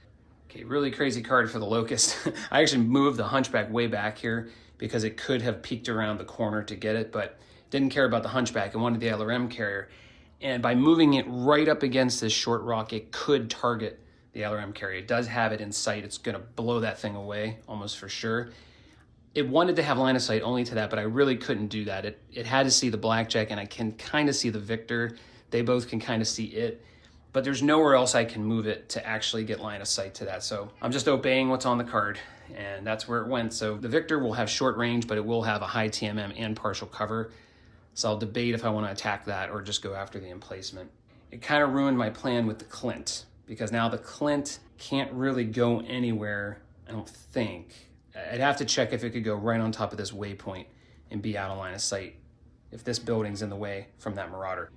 Okay, really crazy card for the Locust. I actually moved the Hunchback way back here because it could have peeked around the corner to get it, but didn't care about the Hunchback and wanted the LRM carrier. And by moving it right up against this short rock, it could target the LRM carrier. It does have it in sight. It's gonna blow that thing away almost for sure. It wanted to have line of sight only to that, but I really couldn't do that. It had to see the Blackjack, and I can kind of see the Victor. They both can kind of see it, but there's nowhere else I can move it to actually get line of sight to that. So I'm just obeying what's on the card, and that's where it went. So the Victor will have short range, but it will have a high TMM and partial cover. So I'll debate if I want to attack that or just go after the emplacement. It kind of ruined my plan with the Clint, because now the Clint can't really go anywhere, I don't think. I'd have to check if it could go right on top of this waypoint and be out of line of sight if this building's in the way from that Marauder.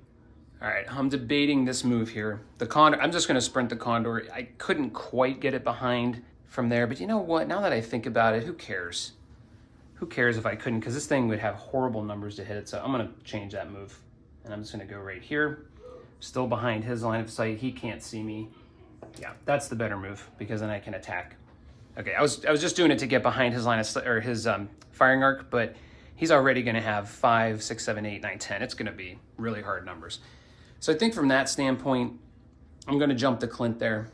All right, I'm debating this move here. The Condor, I'm just gonna sprint the Condor. I couldn't quite get it behind from there, but you know what? Now that I think about it, who cares? Who cares if I couldn't? Because this thing would have horrible numbers to hit it, so I'm gonna change that move. And I'm just gonna go right here. Still behind his line of sight, he can't see me. Yeah, that's the better move because then I can attack. Okay, I was just doing it to get behind his line of or his firing arc, but he's already going to have 5, 6, 7, 8, 9, 10. It's going to be really hard numbers. So I think from that standpoint, I'm going to jump the Clint there.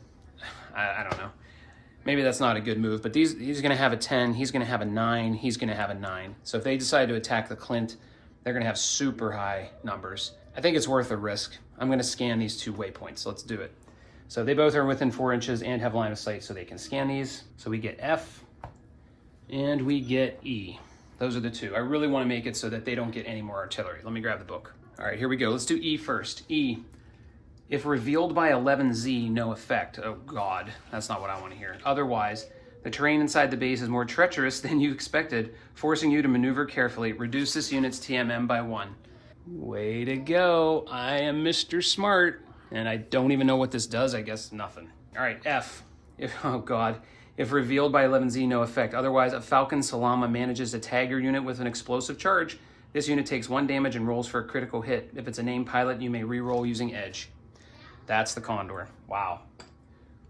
I don't know. Maybe that's not a good move, but he's going to have a 10, he's going to have a 9, he's going to have a 9. So if they decide to attack the Clint, they're going to have super high numbers. I think it's worth a risk. I'm going to scan these two waypoints. Let's do it. So they both are within 4 inches and have line of sight, so they can scan these. So we get F and we get E. Those are the two. I really want to make it so that they don't get any more artillery. Let me grab the book. All right, here we go. Let's do E first. E, if revealed by 11Z, no effect. Oh God, that's not what I want to hear. Otherwise, the terrain inside the base is more treacherous than you expected, forcing you to maneuver carefully. Reduce this unit's TMM by 1. Way to go. I am Mr. Smart. And I don't even know what this does. I guess nothing. All right, F. Oh God. If revealed by 11Z, no effect. Otherwise, a Falcon Salama manages to tag your unit with an explosive charge. This unit takes 1 damage and rolls for a critical hit. If it's a named pilot, you may re-roll using Edge. That's the Condor. Wow.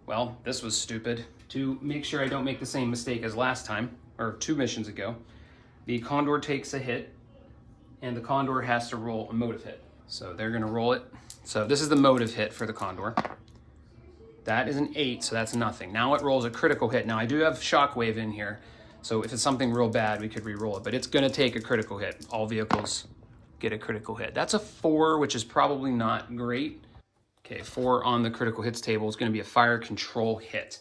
Well, this was stupid. To make sure I don't make the same mistake as last time, or 2 missions ago, the Condor takes a hit, and the Condor has to roll a motive hit. So they're gonna roll it. So this is the motive hit for the Condor. That is an 8, so that's nothing. Now it rolls a critical hit. Now I do have Shockwave in here, so if it's something real bad, we could re-roll it, but it's gonna take a critical hit. All vehicles get a critical hit. That's a 4, which is probably not great. Okay, 4 on the critical hits table is gonna be a fire control hit.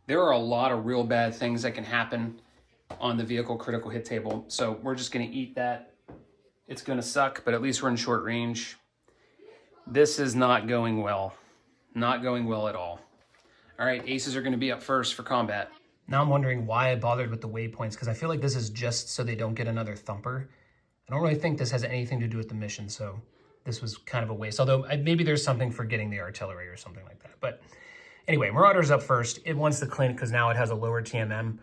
There are a lot of real bad things that can happen on the vehicle critical hit table, so we're just gonna eat that. It's gonna suck, but at least we're in short range. This is not going well. Not going well at all. All right, aces are going to be up first for combat. Now I'm wondering why I bothered with the waypoints, because I feel like this is just so they don't get another thumper. I don't really think this has anything to do with the mission, so this was kind of a waste. Although maybe there's something for getting the artillery or something like that. But anyway, Marauder's up first. It wants the Clint because now it has a lower TMM.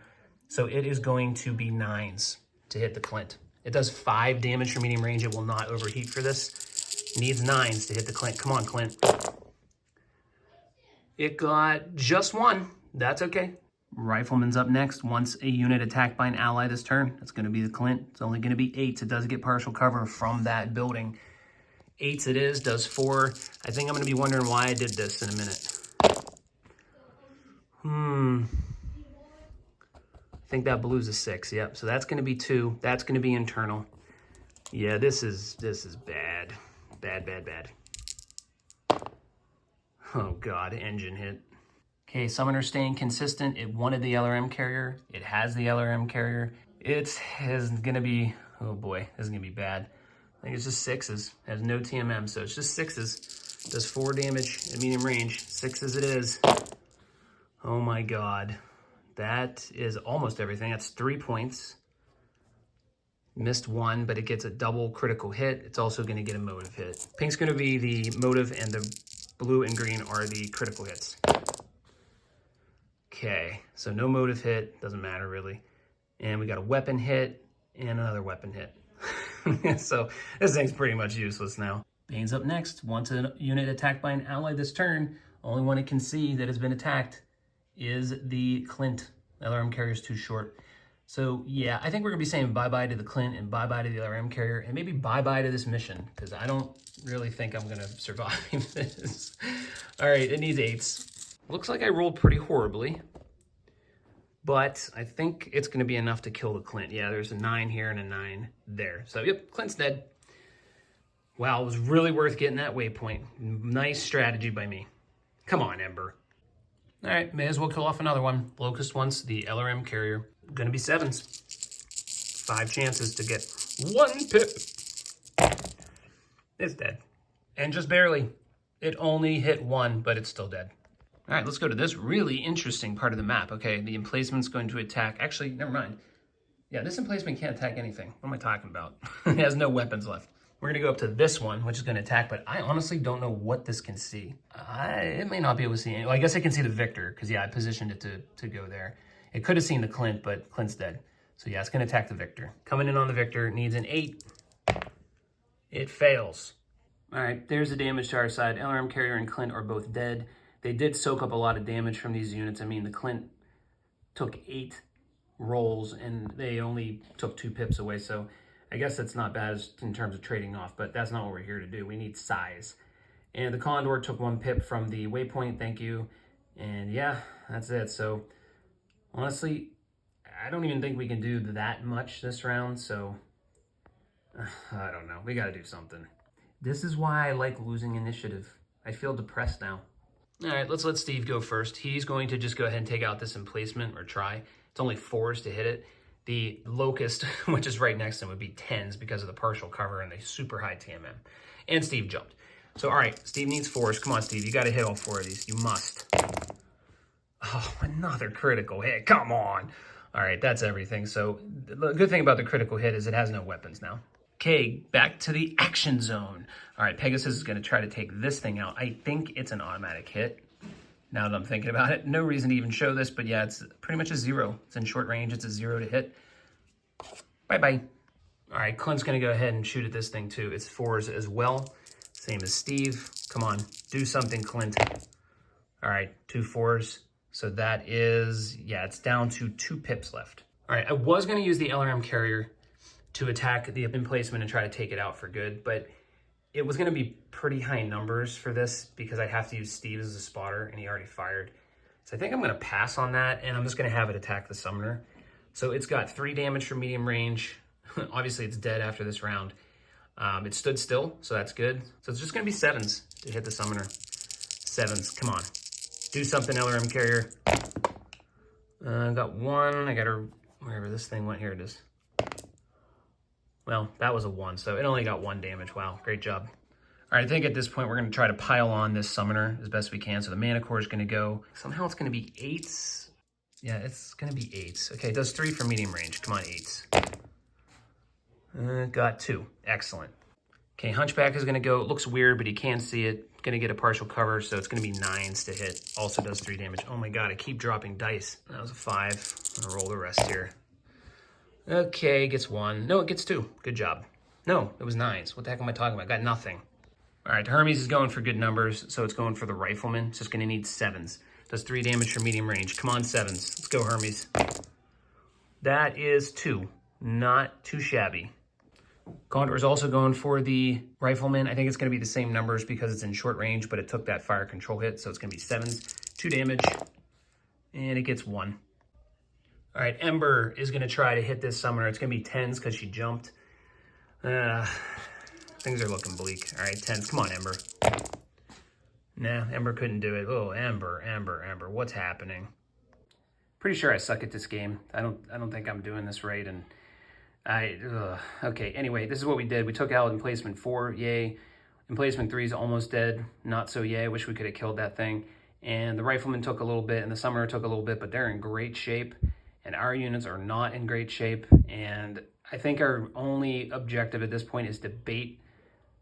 So it is going to be 9s to hit the Clint. It does 5 damage from medium range. It will not overheat for this. Needs 9s to hit the Clint. Come on, Clint. It got just 1. That's okay. Rifleman's up next. Once a unit attacked by an ally this turn, it's going to be the Clint. It's only going to be 8s. It does get partial cover from that building. Eights it is, does 4. I think I'm going to be wondering why I did this in a minute. I think that blue's a 6. Yep. So that's going to be 2. That's going to be internal. Yeah, this is bad. Bad. Oh God, engine hit. Okay, summoner staying consistent. It wanted the LRM carrier. It has the LRM carrier. It's going to be, oh boy, this is going to be bad. I think it's just 6s. It has no TMM, so it's just 6s. Does 4 damage at medium range. 6s it is. Oh my God. That is almost everything. That's 3 points. Missed 1, but it gets a double critical hit. It's also going to get a motive hit. Pink's going to be the motive, and the blue and green are the critical hits. Okay, so no motive hit. Doesn't matter really. And we got a weapon hit and another weapon hit. So this thing's pretty much useless now. Bane's up next. Wants a unit attacked by an ally this turn. Only one it can see that has been attacked is the Clint. LRM carrier's too short. So yeah, I think we're gonna be saying bye-bye to the Clint and bye-bye to the LRM carrier, and maybe bye-bye to this mission, because I don't really think I'm gonna survive this. All right, it needs 8s. Looks like I rolled pretty horribly, but I think it's gonna be enough to kill the Clint. Yeah, there's a 9 here and a 9 there. So yep, Clint's dead. Wow, it was really worth getting that waypoint. Nice strategy by me. Come on, Ember. All right, may as well kill off another one. Locust wants the LRM carrier. Gonna be 7s. 5 chances to get 1 pip. It's dead. And just barely. It only hit 1, but it's still dead. All right, let's go to this really interesting part of the map. Okay, the emplacement's going to attack. Actually, never mind. Yeah, this emplacement can't attack anything. What am I talking about? It has no weapons left. We're gonna go up to this one, which is gonna attack, but I honestly don't know what this can see. It may not be able to see any. Well, I guess I can see the Victor, because yeah, I positioned it to go there. It could have seen the Clint, but Clint's dead. So yeah, it's gonna attack the Victor. Coming in on the Victor, needs an 8. It fails. All right, there's the damage to our side. LRM carrier and Clint are both dead. They did soak up a lot of damage from these units. I mean, the Clint took 8 rolls and they only took 2 pips away, so I guess that's not bad in terms of trading off, but that's not what we're here to do. We need size. And the Condor took 1 pip from the waypoint, thank you. And yeah, that's it. So honestly, I don't even think we can do that much this round, so I don't know. We got to do something. This is why I like losing initiative. I feel depressed now. All right, let's let Steve go first. He's going to just go ahead and take out this emplacement, or try. It's only 4s to hit it. The Locust, which is right next to him, would be 10s because of the partial cover and the super high TMM. And Steve jumped. So, all right, Steve needs 4s. Come on, Steve, you got to hit all 4 of these. You must. Oh, another critical hit. Come on. All right, that's everything. So the good thing about the critical hit is it has no weapons now. Okay, back to the action zone. All right, Pegasus is going to try to take this thing out. I think it's an automatic hit. Now that I'm thinking about it, no reason to even show this, but yeah, it's pretty much a 0. It's in short range. It's a 0 to hit. Bye-bye. All right, Clint's going to go ahead and shoot at this thing too. It's 4s as well. Same as Steve. Come on, do something, Clint. All right, 2 4s. So that is, yeah, it's down to 2 pips left. All right, I was going to use the LRM carrier to attack the emplacement and try to take it out for good, but it was going to be pretty high numbers for this because I'd have to use Steve as a spotter, and he already fired. So I think I'm going to pass on that, and I'm just going to have it attack the summoner. So it's got 3 damage from medium range. Obviously, it's dead after this round. It stood still, so that's good. So it's just going to be 7s to hit the summoner. 7s, come on. Do something, LRM carrier. Got 1. I got to, wherever this thing went, here it is. Well, that was a 1, so it only got 1 damage. Wow, great job. All right, I think at this point we're going to try to pile on this summoner as best we can. So the mana core is going to go. Somehow it's going to be 8s. Yeah, it's going to be 8s. Okay, it does 3 for medium range. Come on, 8s. Got 2. Excellent. Okay, Hunchback is going to go. It looks weird, but he can see it. Going to get a partial cover, so it's going to be 9s to hit. Also does 3 damage. Oh my god, I keep dropping dice. That was a 5. I'm going to roll the rest here. Okay, gets 1. No, it gets 2. Good job. No, it was 9s. What the heck am I talking about? Got nothing. All right, Hermes is going for good numbers, so it's going for the Rifleman. It's just going to need 7s. Does 3 damage for medium range. Come on, 7s. Let's go, Hermes. That is 2. Not too shabby. Condor is also going for the Rifleman. I think it's going to be the same numbers because it's in short range, but it took that fire control hit, so it's going to be 7s, 2 damage, and it gets 1. All right, Ember is going to try to hit this summoner. It's going to be 10s because she jumped. Things are looking bleak. All right, 10s. Come on, Ember. Nah, Ember couldn't do it. Oh, Ember, what's happening? Pretty sure I suck at this game. I don't think I'm doing this right, and okay, anyway, this is what we did. We took out emplacement 4, yay. Emplacement 3 is almost dead, not so yay. I wish we could have killed that thing. And the Rifleman took a little bit, and the Summoner took a little bit, but they're in great shape. And our units are not in great shape. And I think our only objective at this point is to bait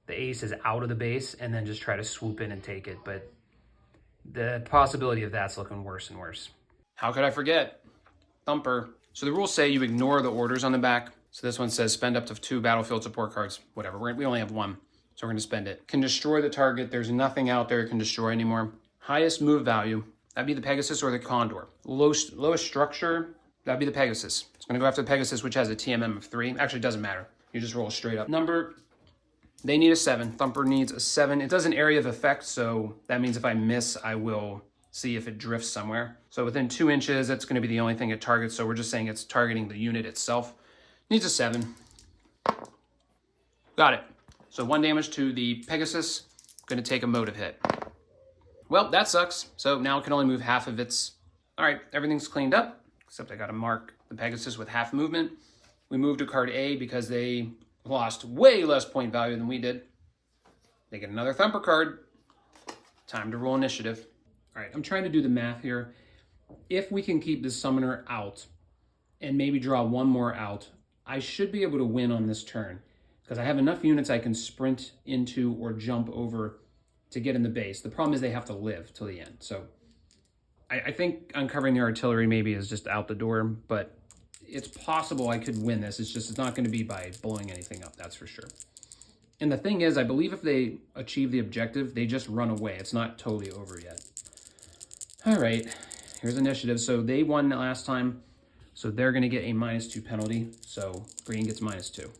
the aces out of the base and then just try to swoop in and take it. But the possibility of that's looking worse and worse. How could I forget? Thumper. So the rules say you ignore the orders on the back. So this one says spend up to 2 battlefield support cards, whatever. We only have 1, so we're going to spend it. Can destroy the target. There's nothing out there it can destroy anymore. Highest move value, that'd be the Pegasus or the Condor. Lowest structure, that'd be the Pegasus. It's going to go after the Pegasus, which has a TMM of 3. Actually, it doesn't matter. You just roll straight up. Number, they need a 7. Thumper needs a 7. It does an area of effect, so that means if I miss, I will see if it drifts somewhere. So within 2 inches, that's going to be the only thing it targets. So we're just saying it's targeting the unit itself. Needs a 7. Got it. So 1 damage to the Pegasus. Going to take a motive hit. Well, that sucks. So now it can only move half of its... All right, everything's cleaned up, except I got to mark the Pegasus with half movement. We moved to card A because they lost way less point value than we did. They get another Thumper card. Time to roll initiative. All right, I'm trying to do the math here. If we can keep this Summoner out and maybe draw 1 more out, I should be able to win on this turn because I have enough units I can sprint into or jump over to get in the base. The problem is they have to live till the end. So I think uncovering the artillery maybe is just out the door, but it's possible I could win this. It's not going to be by blowing anything up, that's for sure. And the thing is, I believe if they achieve the objective, they just run away. It's not totally over yet. All right, here's initiative. So they won last time. So they're going to get a -2 penalty. So green gets -2.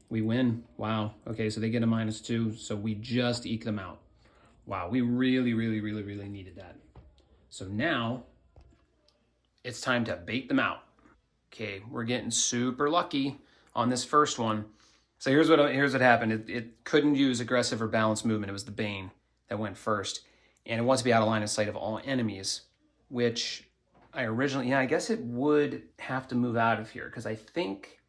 We win. Wow. Okay, so they get a -2. So we just eke them out. Wow, we really needed that. So now it's time to bait them out. Okay, we're getting super lucky on this first one. So here's what happened. It couldn't use aggressive or balanced movement. It was the Bane that went first. And it wants to be out of line of sight of all enemies, which... I guess it would have to move out of here because I think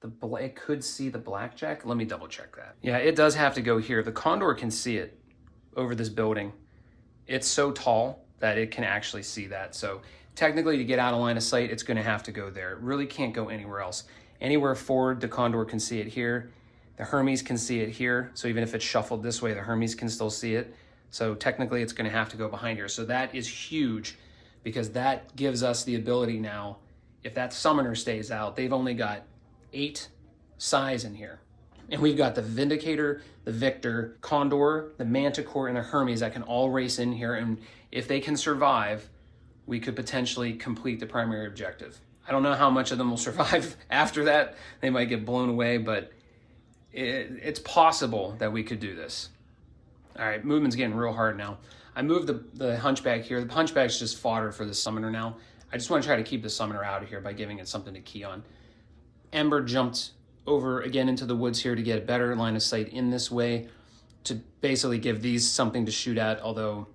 it could see the blackjack. Let me double check that. Yeah, it does have to go here. The Condor can see it over this building. It's so tall that it can actually see that. So technically to get out of line of sight, it's going to have to go there. It really can't go anywhere else. Anywhere forward, the Condor can see it here. The Hermes can see it here. So even if it's shuffled this way, the Hermes can still see it. So technically it's going to have to go behind here. So that is huge, because that gives us the ability now, if that Summoner stays out, they've only got 8 size in here. And we've got the Vindicator, the Victor, Condor, the Manticore, and the Hermes that can all race in here. And if they can survive, we could potentially complete the primary objective. I don't know how much of them will survive after that. They might get blown away, but it's possible that we could do this. All right, movement's getting real hard now. I moved the Hunchback here. The Hunchback's just fodder for the Summoner now. I just want to try to keep the Summoner out of here by giving it something to key on. Ember jumped over again into the woods here to get a better line of sight in this way to basically give these something to shoot at, although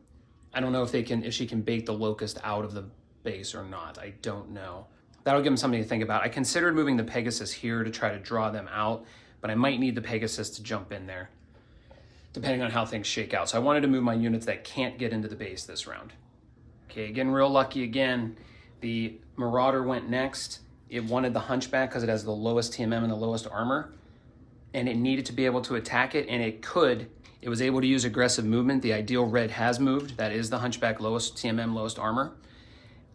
I don't know if she can bait the Locust out of the base or not. I don't know. That'll give them something to think about. I considered moving the Pegasus here to try to draw them out, but I might need the Pegasus to jump in there, depending on how things shake out. So I wanted to move my units that can't get into the base this round. Okay, getting real lucky again. The Marauder went next. It wanted the Hunchback because it has the lowest TMM and the lowest armor, and it needed to be able to attack it, and it could. It was able to use aggressive movement. The ideal red has moved. That is the Hunchback, lowest TMM, lowest armor.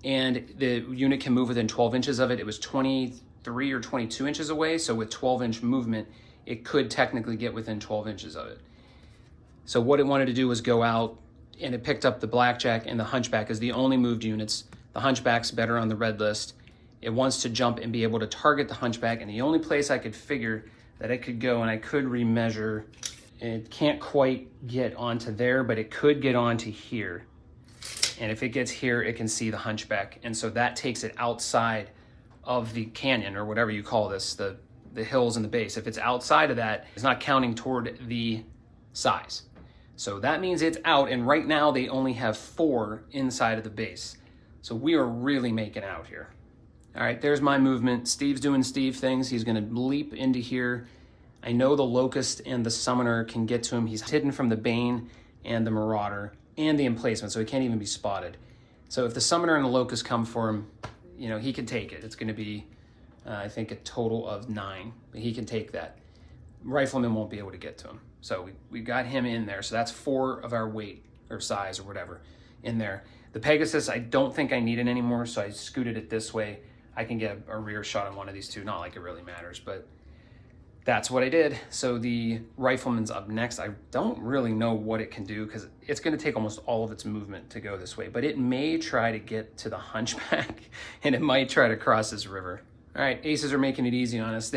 And the unit can move within 12 inches of it. It was 23 or 22 inches away, so with 12-inch movement, it could technically get within 12 inches of it. So what it wanted to do was go out, and it picked up the Blackjack and the Hunchback as the only moved units. The Hunchback's better on the red list, it wants to jump and be able to target the hunchback. And the only place I could figure that it could go, and I could remeasure, it can't quite get onto there, but it could get onto here. And if it gets here, it can see the hunchback. And so that takes it outside of the canyon, or whatever you call this, the hills and the base. If it's outside of that, it's not counting toward the size. So that means it's out, and right now they only have 4 inside of the base. So we are really making out here. All right, there's my movement. Steve's doing Steve things. He's gonna leap into here. I know the Locust and the Summoner can get to him. He's hidden from the Bane and the Marauder and the emplacement, so he can't even be spotted. So if the Summoner and the Locust come for him, you know, he can take it. It's gonna be, I think, a total of 9, but he can take that. Rifleman won't be able to get to him. So we got him in there. So that's 4 of our weight or size or whatever in there. The Pegasus, I don't think I need it anymore, so I scooted it this way. I can get a rear shot on one of these two. Not like it really matters, but that's what I did. So the Rifleman's up next. I don't really know what it can do because it's going to take almost all of its movement to go this way, but it may try to get to the hunchback and it might try to cross this river. All right, aces are making it easy on us.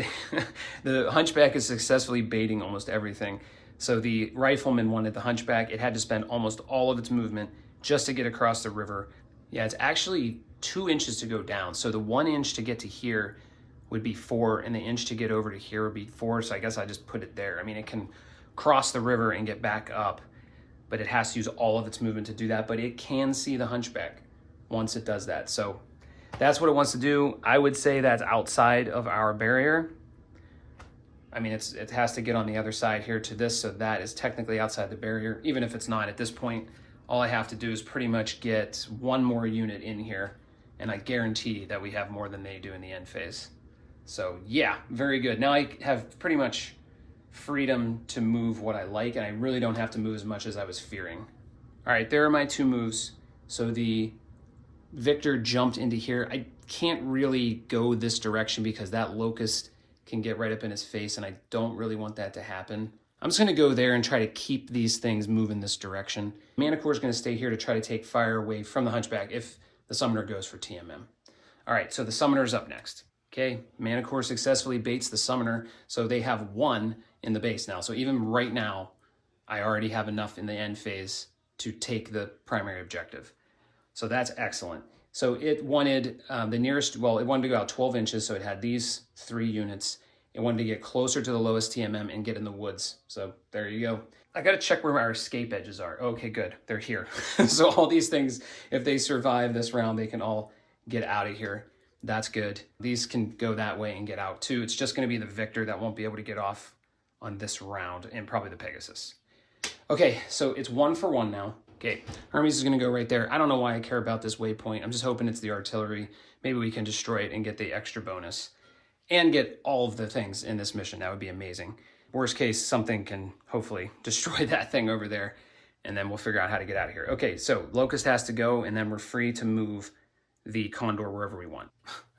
The hunchback is successfully baiting almost everything. So the Rifleman wanted the hunchback. It had to spend almost all of its movement just to get across the river. Yeah, it's actually 2 inches to go down. So the 1 inch to get to here would be 4, and the inch to get over to here would be 4. So I guess I just put it there. I mean, it can cross the river and get back up, but it has to use all of its movement to do that. But it can see the hunchback once it does that. So that's what it wants to do. I would say that's outside of our barrier. I mean, it has to get on the other side here to this, so that is technically outside the barrier. Even if it's not at this point, all I have to do is pretty much get 1 more unit in here, and I guarantee that we have more than they do in the end phase. So yeah, very good. Now I have pretty much freedom to move what I like, and I really don't have to move as much as I was fearing. All right, there are my 2 moves. So the Victor jumped into here. I can't really go this direction because that Locust can get right up in his face, and I don't really want that to happen. I'm just gonna go there and try to keep these things moving this direction. Manicore is gonna stay here to try to take fire away from the hunchback if the Summoner goes for TMM. All right, so the Summoner is up next. Okay, Manicore successfully baits the Summoner, so they have 1 in the base now. So even right now, I already have enough in the end phase to take the primary objective. So that's excellent. So it wanted the nearest, well, it wanted to go out 12 inches, so it had these 3 units. It wanted to get closer to the lowest TMM and get in the woods. So there you go. I gotta check where our escape edges are. Okay, good, they're here. So all these things, if they survive this round, they can all get out of here. That's good. These can go that way and get out too. It's just gonna be the Victor that won't be able to get off on this round, and probably the Pegasus. Okay, so it's 1 for 1 now. Okay, Hermes is gonna go right there. I don't know why I care about this waypoint. I'm just hoping it's the artillery. Maybe we can destroy it and get the extra bonus and get all of the things in this mission. That would be amazing. Worst case, something can hopefully destroy that thing over there, and then we'll figure out how to get out of here. Okay, so Locust has to go, and then we're free to move the Condor wherever we want.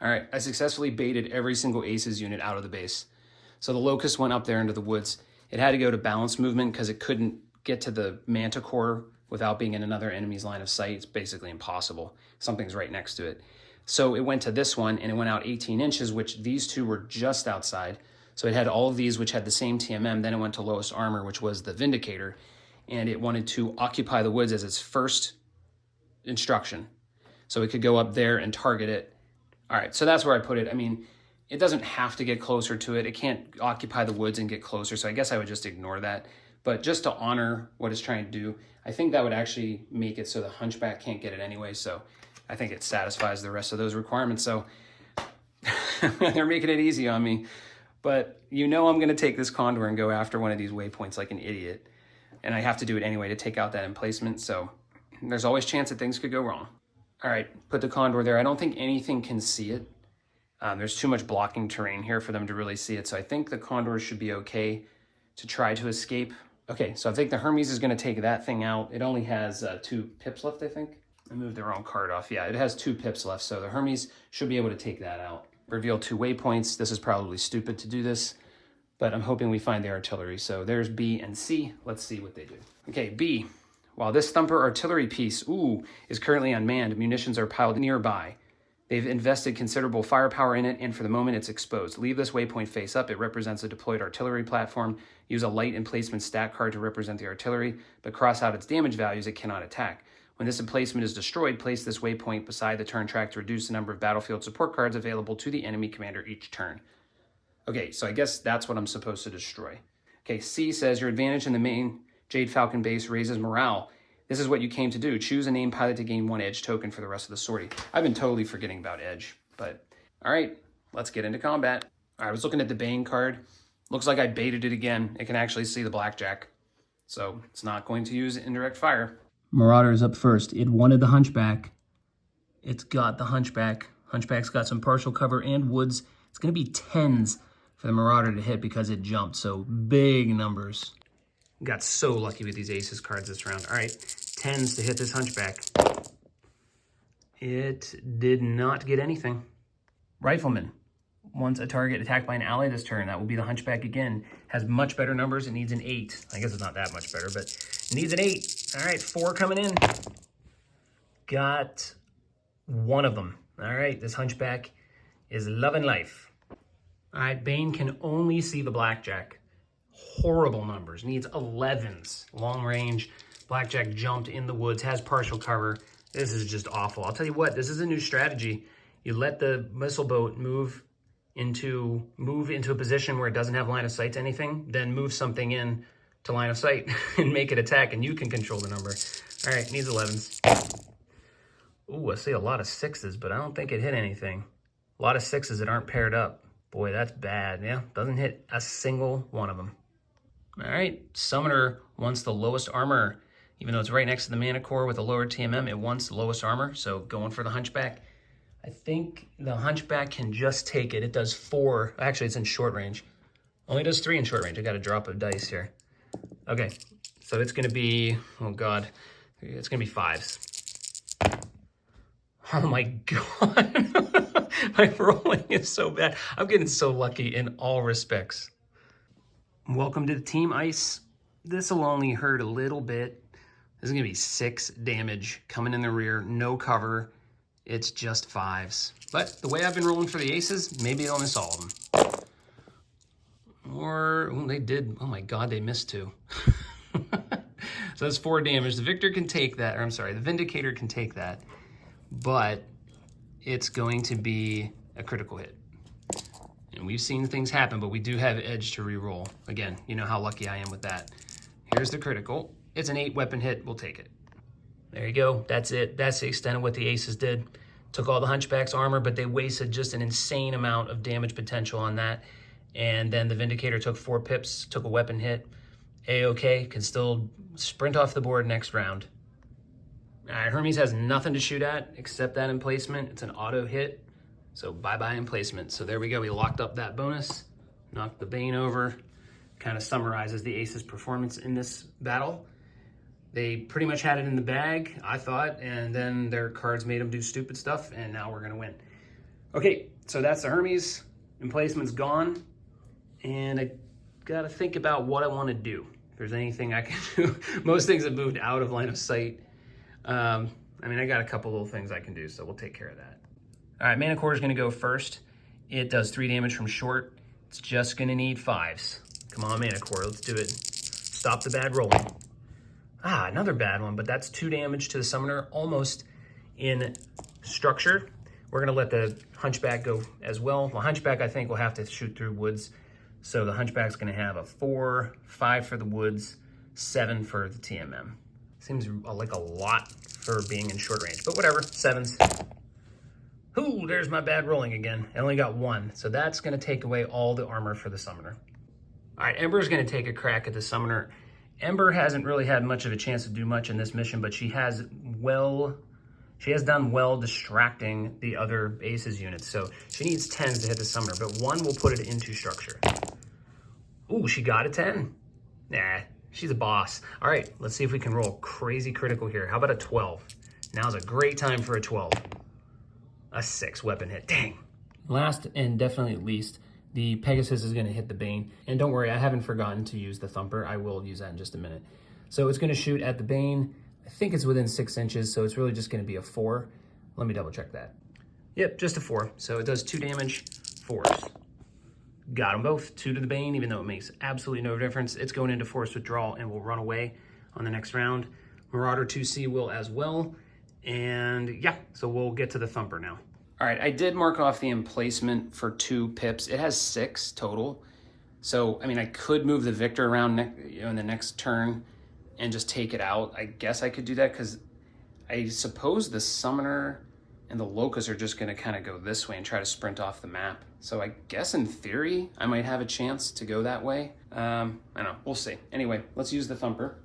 All right, I successfully baited every single Aces unit out of the base. So the Locust went up there into the woods. It had to go to balanced movement because it couldn't get to the Manticore without being in another enemy's line of sight. It's basically impossible. Something's right next to it. So it went to this one, and it went out 18 inches, which these 2 were just outside. So it had all of these, which had the same TMM. Then it went to lowest armor, which was the Vindicator, and it wanted to occupy the woods as its first instruction. So it could go up there and target it. All right, so that's where I put it. I mean, it doesn't have to get closer to it. It can't occupy the woods and get closer, so I guess I would just ignore that. But just to honor what it's trying to do, I think that would actually make it so the Hunchback can't get it anyway, so I think it satisfies the rest of those requirements. So they're making it easy on me. But you know I'm gonna take this Condor and go after one of these waypoints like an idiot. And I have to do it anyway to take out that emplacement, so there's always chance that things could go wrong. All right, put the Condor there. I don't think anything can see it. There's too much blocking terrain here for them to really see it, so I think the Condor should be okay to try to escape. Okay, so I think the Hermes is gonna take that thing out. It only has 2 pips left, I think. I moved the wrong card off. Yeah, it has 2 pips left, so the Hermes should be able to take that out. Reveal 2 waypoints. This is probably stupid to do this, but I'm hoping we find the artillery. So there's B and C. Let's see what they do. Okay, B. While this Thumper artillery piece, is currently unmanned, munitions are piled nearby. They've invested considerable firepower in it, and for the moment it's exposed. Leave this waypoint face up. It represents a deployed artillery platform. Use a light emplacement stat card to represent the artillery, but cross out its damage values. It cannot attack. When this emplacement is destroyed, place this waypoint beside the turn track to reduce the number of battlefield support cards available to the enemy commander each turn. Okay, so I guess that's what I'm supposed to destroy. Okay, C says your advantage in the main Jade Falcon base raises morale. This is what you came to do. Choose a named pilot to gain 1 edge token for the rest of the sortie. I've been totally forgetting about edge, but all right, let's get into combat. All right, I was looking at the Bane card. Looks like I baited it again. It can actually see the blackjack, so it's not going to use indirect fire. Marauder is up first. It wanted the Hunchback. It's got the Hunchback. Hunchback's got some partial cover and woods. It's going to be 10s for the Marauder to hit because it jumped, so big numbers. Got so lucky with these aces cards this round. All right, 10s to hit this Hunchback. It did not get anything. Rifleman. Once a target attacked by an ally this turn, that will be the Hunchback again. Has much better numbers. It needs an 8. I guess it's not that much better, but it needs an 8. All right, 4 coming in. Got 1 of them. All right, this Hunchback is loving life. All right, Bane can only see the blackjack. Horrible numbers. Needs 11s. Long range. Blackjack jumped in the woods. Has partial cover. This is just awful. I'll tell you what. This is a new strategy. You let the missile boat move into a position where it doesn't have line of sight to anything. Then move something in to line of sight and make it attack, and you can control the number. All right. Needs 11s. Ooh, I see a lot of 6s, but I don't think it hit anything. A lot of 6s that aren't paired up. Boy, that's bad. Yeah. Doesn't hit a single one of them. All right, Summoner wants the lowest armor. Even though it's right next to the Mana Core with a lower TMM, it wants the lowest armor, so going for the Hunchback. I think the Hunchback can just take it. It does 4. Actually, it's in short range. Only does 3 in short range. I got a drop of dice here. Okay, so it's going to be, oh God, it's going to be 5s. Oh my God. My rolling is so bad. I'm getting so lucky in all respects. Welcome to the Team Ice. This will only hurt a little bit. This is going to be 6 damage coming in the rear, no cover. It's just 5s. But the way I've been rolling for the aces, maybe they'll miss all of them. Or, oh, they did. Oh my God, they missed 2. So that's 4 damage. The Victor can take that, or I'm sorry, the Vindicator can take that, but it's going to be a critical hit. And we've seen things happen, but we do have edge to re-roll. Again, you know how lucky I am with that. Here's the critical. It's an 8 weapon hit. We'll take it. There you go. That's it. That's the extent of what the aces did. Took all the Hunchback's armor, but they wasted just an insane amount of damage potential on that. And then the Vindicator took 4 pips, took a weapon hit. A-OK, can still sprint off the board next round. All right, Hermes has nothing to shoot at except that emplacement. It's an auto hit. So bye-bye emplacement. So there we go. We locked up that bonus, knocked the Bane over. Kind of summarizes the Aces' performance in this battle. They pretty much had it in the bag, I thought, and then their cards made them do stupid stuff, and now we're going to win. Okay, so that's the Hermes. Emplacement's gone, and I got to think about what I want to do. If there's anything I can do. Most things have moved out of line of sight. I mean, I got a couple little things I can do, so we'll take care of that. All right, Mana Core is going to go first. It does 3 damage from short. It's just going to need 5s. Come on, Mana Core, let's do it. Stop the bad rolling. Ah, another bad one, but that's 2 damage to the Summoner, almost in structure. We're going to let the Hunchback go as well. Well, Hunchback, I think, will have to shoot through woods. So the Hunchback's going to have a 4, 5 for the woods, 7 for the TMM. Seems like a lot for being in short range, but whatever, 7s. Ooh, there's my bad rolling again. I only got 1, so that's going to take away all the armor for the Summoner. All right, Ember's going to take a crack at the Summoner. Ember hasn't really had much of a chance to do much in this mission, but she has done well distracting the other Aces units. So she needs 10s to hit the Summoner, but 1 will put it into structure. Ooh, she got a 10. Nah, she's a boss. All right, let's see if we can roll crazy critical here. How about a 12? Now's a great time for a 12. A 6 weapon hit, dang. Last and definitely least, the Pegasus is going to hit the Bane. And don't worry, I haven't forgotten to use the Thumper. I will use that in just a minute. So it's going to shoot at the Bane. I think it's within 6 inches, so it's really just going to be a 4. Let me double check that. Yep, just a 4. So it does 2 damage, 4s. Got them both. 2 to the Bane, even though it makes absolutely no difference. It's going into force withdrawal and will run away on the next round. Marauder 2C will as well. And yeah, so we'll get to the Thumper now. All right, I did mark off the emplacement for 2 pips. It has 6 total. So, I mean, I could move the Victor around in the next turn and just take it out. I guess I could do that because I suppose the Summoner and the Locust are just going to kind of go this way and try to sprint off the map. So I guess in theory, I might have a chance to go that way. I don't know, we'll see. Anyway, let's use the Thumper.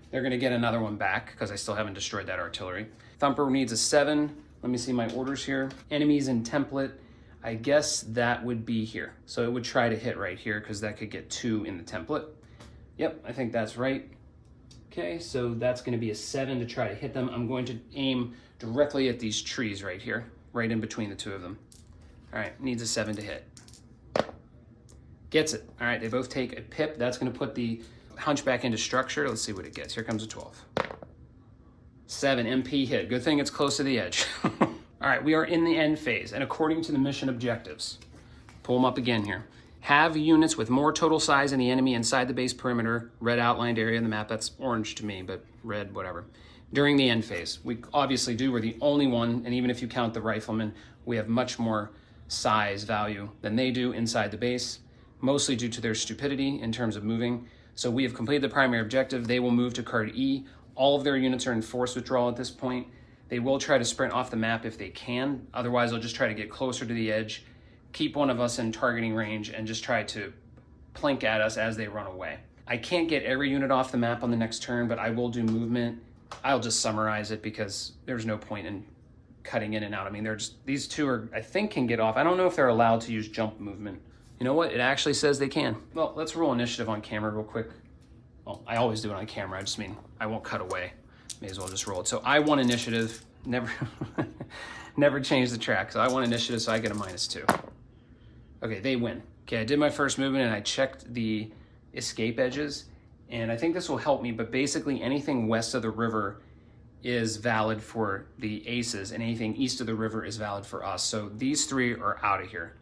They're going to get another one back because I still haven't destroyed that artillery. Thumper needs a 7. Let me see my orders here. Enemies in template. I guess that would be here. So it would try to hit right here because that could get 2 in the template. Yep, I think that's right. Okay, so that's going to be a 7 to try to hit them. I'm going to aim directly at these trees right here, right in between the 2 of them. All right, needs a 7 to hit. Gets it. All right, they both take a pip. That's going to put the Hunchback into structure. Let's see what it gets. Here comes a 12. 7 MP hit. Good thing it's close to the edge. All right, we are in the end phase, and according to the mission objectives, pull them up again here. Have units with more total size than the enemy inside the base perimeter, red outlined area in the map. That's orange to me, but red, whatever. During the end phase, we obviously do. We're the only one, and even if you count the riflemen, we have much more size value than they do inside the base, mostly due to their stupidity in terms of moving. So we have completed the primary objective. They will move to card E. All of their units are in force withdrawal at this point. They will try to sprint off the map if they can. Otherwise, they'll just try to get closer to the edge, keep one of us in targeting range, and just try to plink at us as they run away. I can't get every unit off the map on the next turn, but I will do movement. I'll just summarize it because there's no point in cutting in and out. I mean, these 2 are, I think, can get off. I don't know if they're allowed to use jump movement. You know what? It actually says they can. Well, let's roll initiative on camera real quick. Well, I always do it on camera. I just mean I won't cut away. May as well just roll it. So I won initiative. Never change the track. So I won initiative, so I get a -2. Okay, they win. Okay, I did my first movement and I checked the escape edges, and I think this will help me, but basically anything west of the river is valid for the aces, and anything east of the river is valid for us. So these 3 are out of here.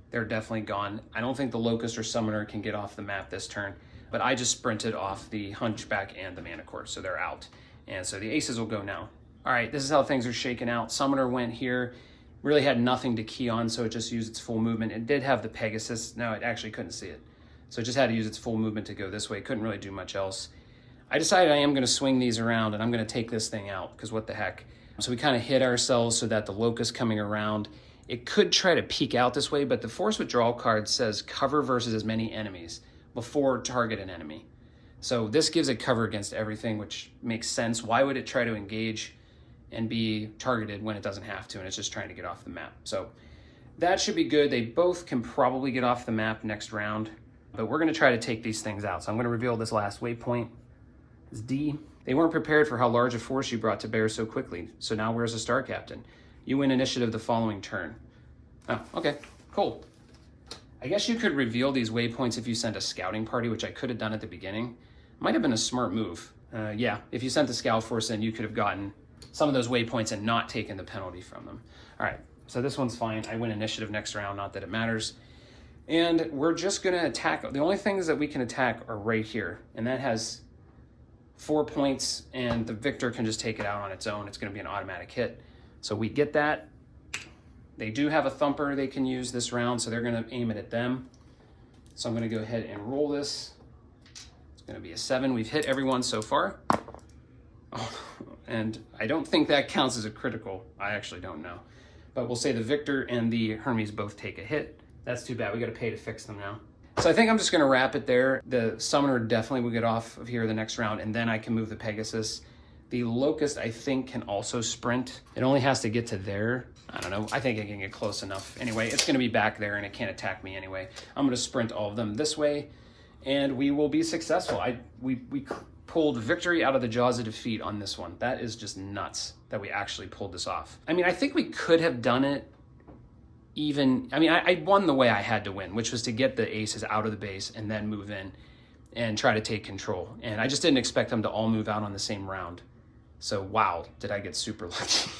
They're definitely gone. I don't think the Locust or Summoner can get off the map this turn, but I just sprinted off the Hunchback and the Manicore, so they're out. And so the aces will go now. All right, this is how things are shaking out. Summoner went here, really had nothing to key on, so it just used its full movement. It did have the Pegasus. No, it actually couldn't see it. So it just had to use its full movement to go this way. Couldn't really do much else. I decided I am going to swing these around, and I'm going to take this thing out, because what the heck. So we kind of hit ourselves so that the Locust coming around, it could try to peek out this way, but the force withdrawal card says cover versus as many enemies before target an enemy. So this gives it cover against everything, which makes sense. Why would it try to engage and be targeted when it doesn't have to, and it's just trying to get off the map? So that should be good. They both can probably get off the map next round, but we're going to try to take these things out. So I'm going to reveal this last waypoint. It's D. They weren't prepared for how large a force you brought to bear so quickly. So now where's the Star Captain? You win initiative the following turn. Oh, okay, cool. I guess you could reveal these waypoints if you sent a scouting party, which I could have done at the beginning. Might have been a smart move. Yeah, if you sent the scout force in, you could have gotten some of those waypoints and not taken the penalty from them. All right, so this one's fine. I win initiative next round, not that it matters. And we're just gonna attack. The only things that we can attack are right here, and that has 4 points, and the Victor can just take it out on its own. It's gonna be an automatic hit. So we get that. They do have a Thumper they can use this round, so they're gonna aim it at them. So I'm gonna go ahead and roll this. It's gonna be a 7. We've hit everyone so far. Oh, and I don't think that counts as a critical. I actually don't know. But we'll say the Victor and the Hermes both take a hit. That's too bad. We gotta pay to fix them now. So I think I'm just gonna wrap it there. The Summoner definitely will get off of here the next round, and then I can move the Pegasus. The Locust, I think, can also sprint. It only has to get to there. I don't know. I think it can get close enough. Anyway, it's going to be back there, and it can't attack me anyway. I'm going to sprint all of them this way, and we will be successful. We pulled victory out of the jaws of defeat on this one. That is just nuts that we actually pulled this off. I mean, I think we could have done it even... I mean, I won the way I had to win, which was to get the aces out of the base and then move in and try to take control. And I just didn't expect them to all move out on the same round. So, wow, did I get super lucky.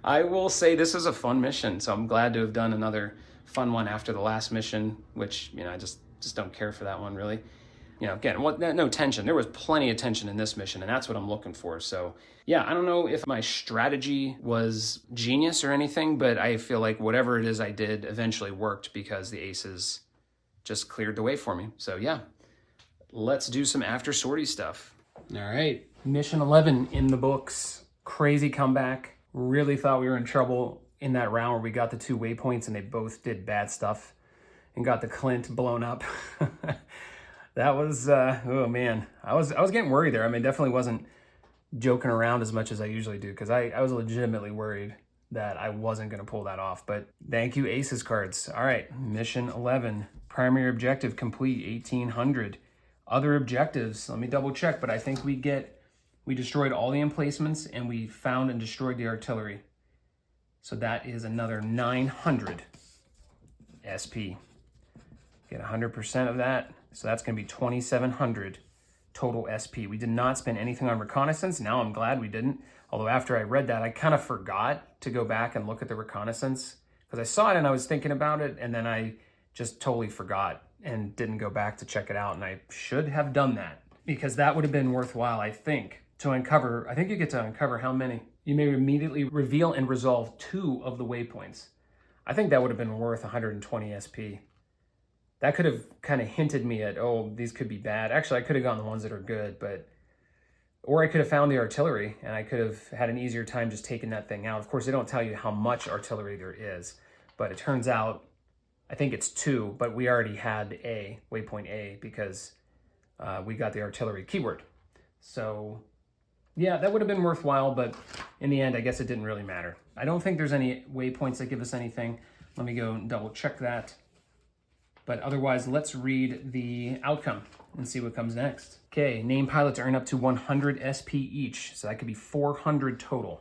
I will say this is a fun mission, so I'm glad to have done another fun one after the last mission, which, I just don't care for that one, really. Again, no tension. There was plenty of tension in this mission, and that's what I'm looking for. So, yeah, I don't know if my strategy was genius or anything, but I feel like whatever it is I did eventually worked because the aces just cleared the way for me. So, yeah, let's do some after sortie stuff. All right, mission 11 in the books. Crazy comeback. Really thought we were in trouble in that round where we got the 2 waypoints and they both did bad stuff and got the Clint blown up. That was, oh man, I was getting worried there. I mean, definitely wasn't joking around as much as I usually do because I was legitimately worried that I wasn't going to pull that off. But thank you, Aces cards. All right, mission 11, primary objective complete, 1800. Other objectives, let me double check, but I think we destroyed all the emplacements and we found and destroyed the artillery. So that is another 900 SP. Get 100% of that. So that's going to be 2,700 total SP. We did not spend anything on reconnaissance. Now I'm glad we didn't. Although after I read that, I kind of forgot to go back and look at the reconnaissance because I saw it and I was thinking about it and then I just totally forgot and didn't go back to check it out. And I should have done that because that would have been worthwhile, I think, to uncover. I think you get to uncover how many. You may immediately reveal and resolve 2 of the waypoints. I think that would have been worth 120 SP. That could have kind of hinted me at, oh, these could be bad. Actually, I could have gone the ones that are good, or I could have found the artillery and I could have had an easier time just taking that thing out. Of course, they don't tell you how much artillery there is, but it turns out, I think it's 2, but we already had waypoint A, because we got the artillery keyword. So yeah, that would have been worthwhile, but in the end, I guess it didn't really matter. I don't think there's any waypoints that give us anything. Let me go and double check that. But otherwise, let's read the outcome and see what comes next. Okay, named pilots earn up to 100 SP each, so that could be 400 total.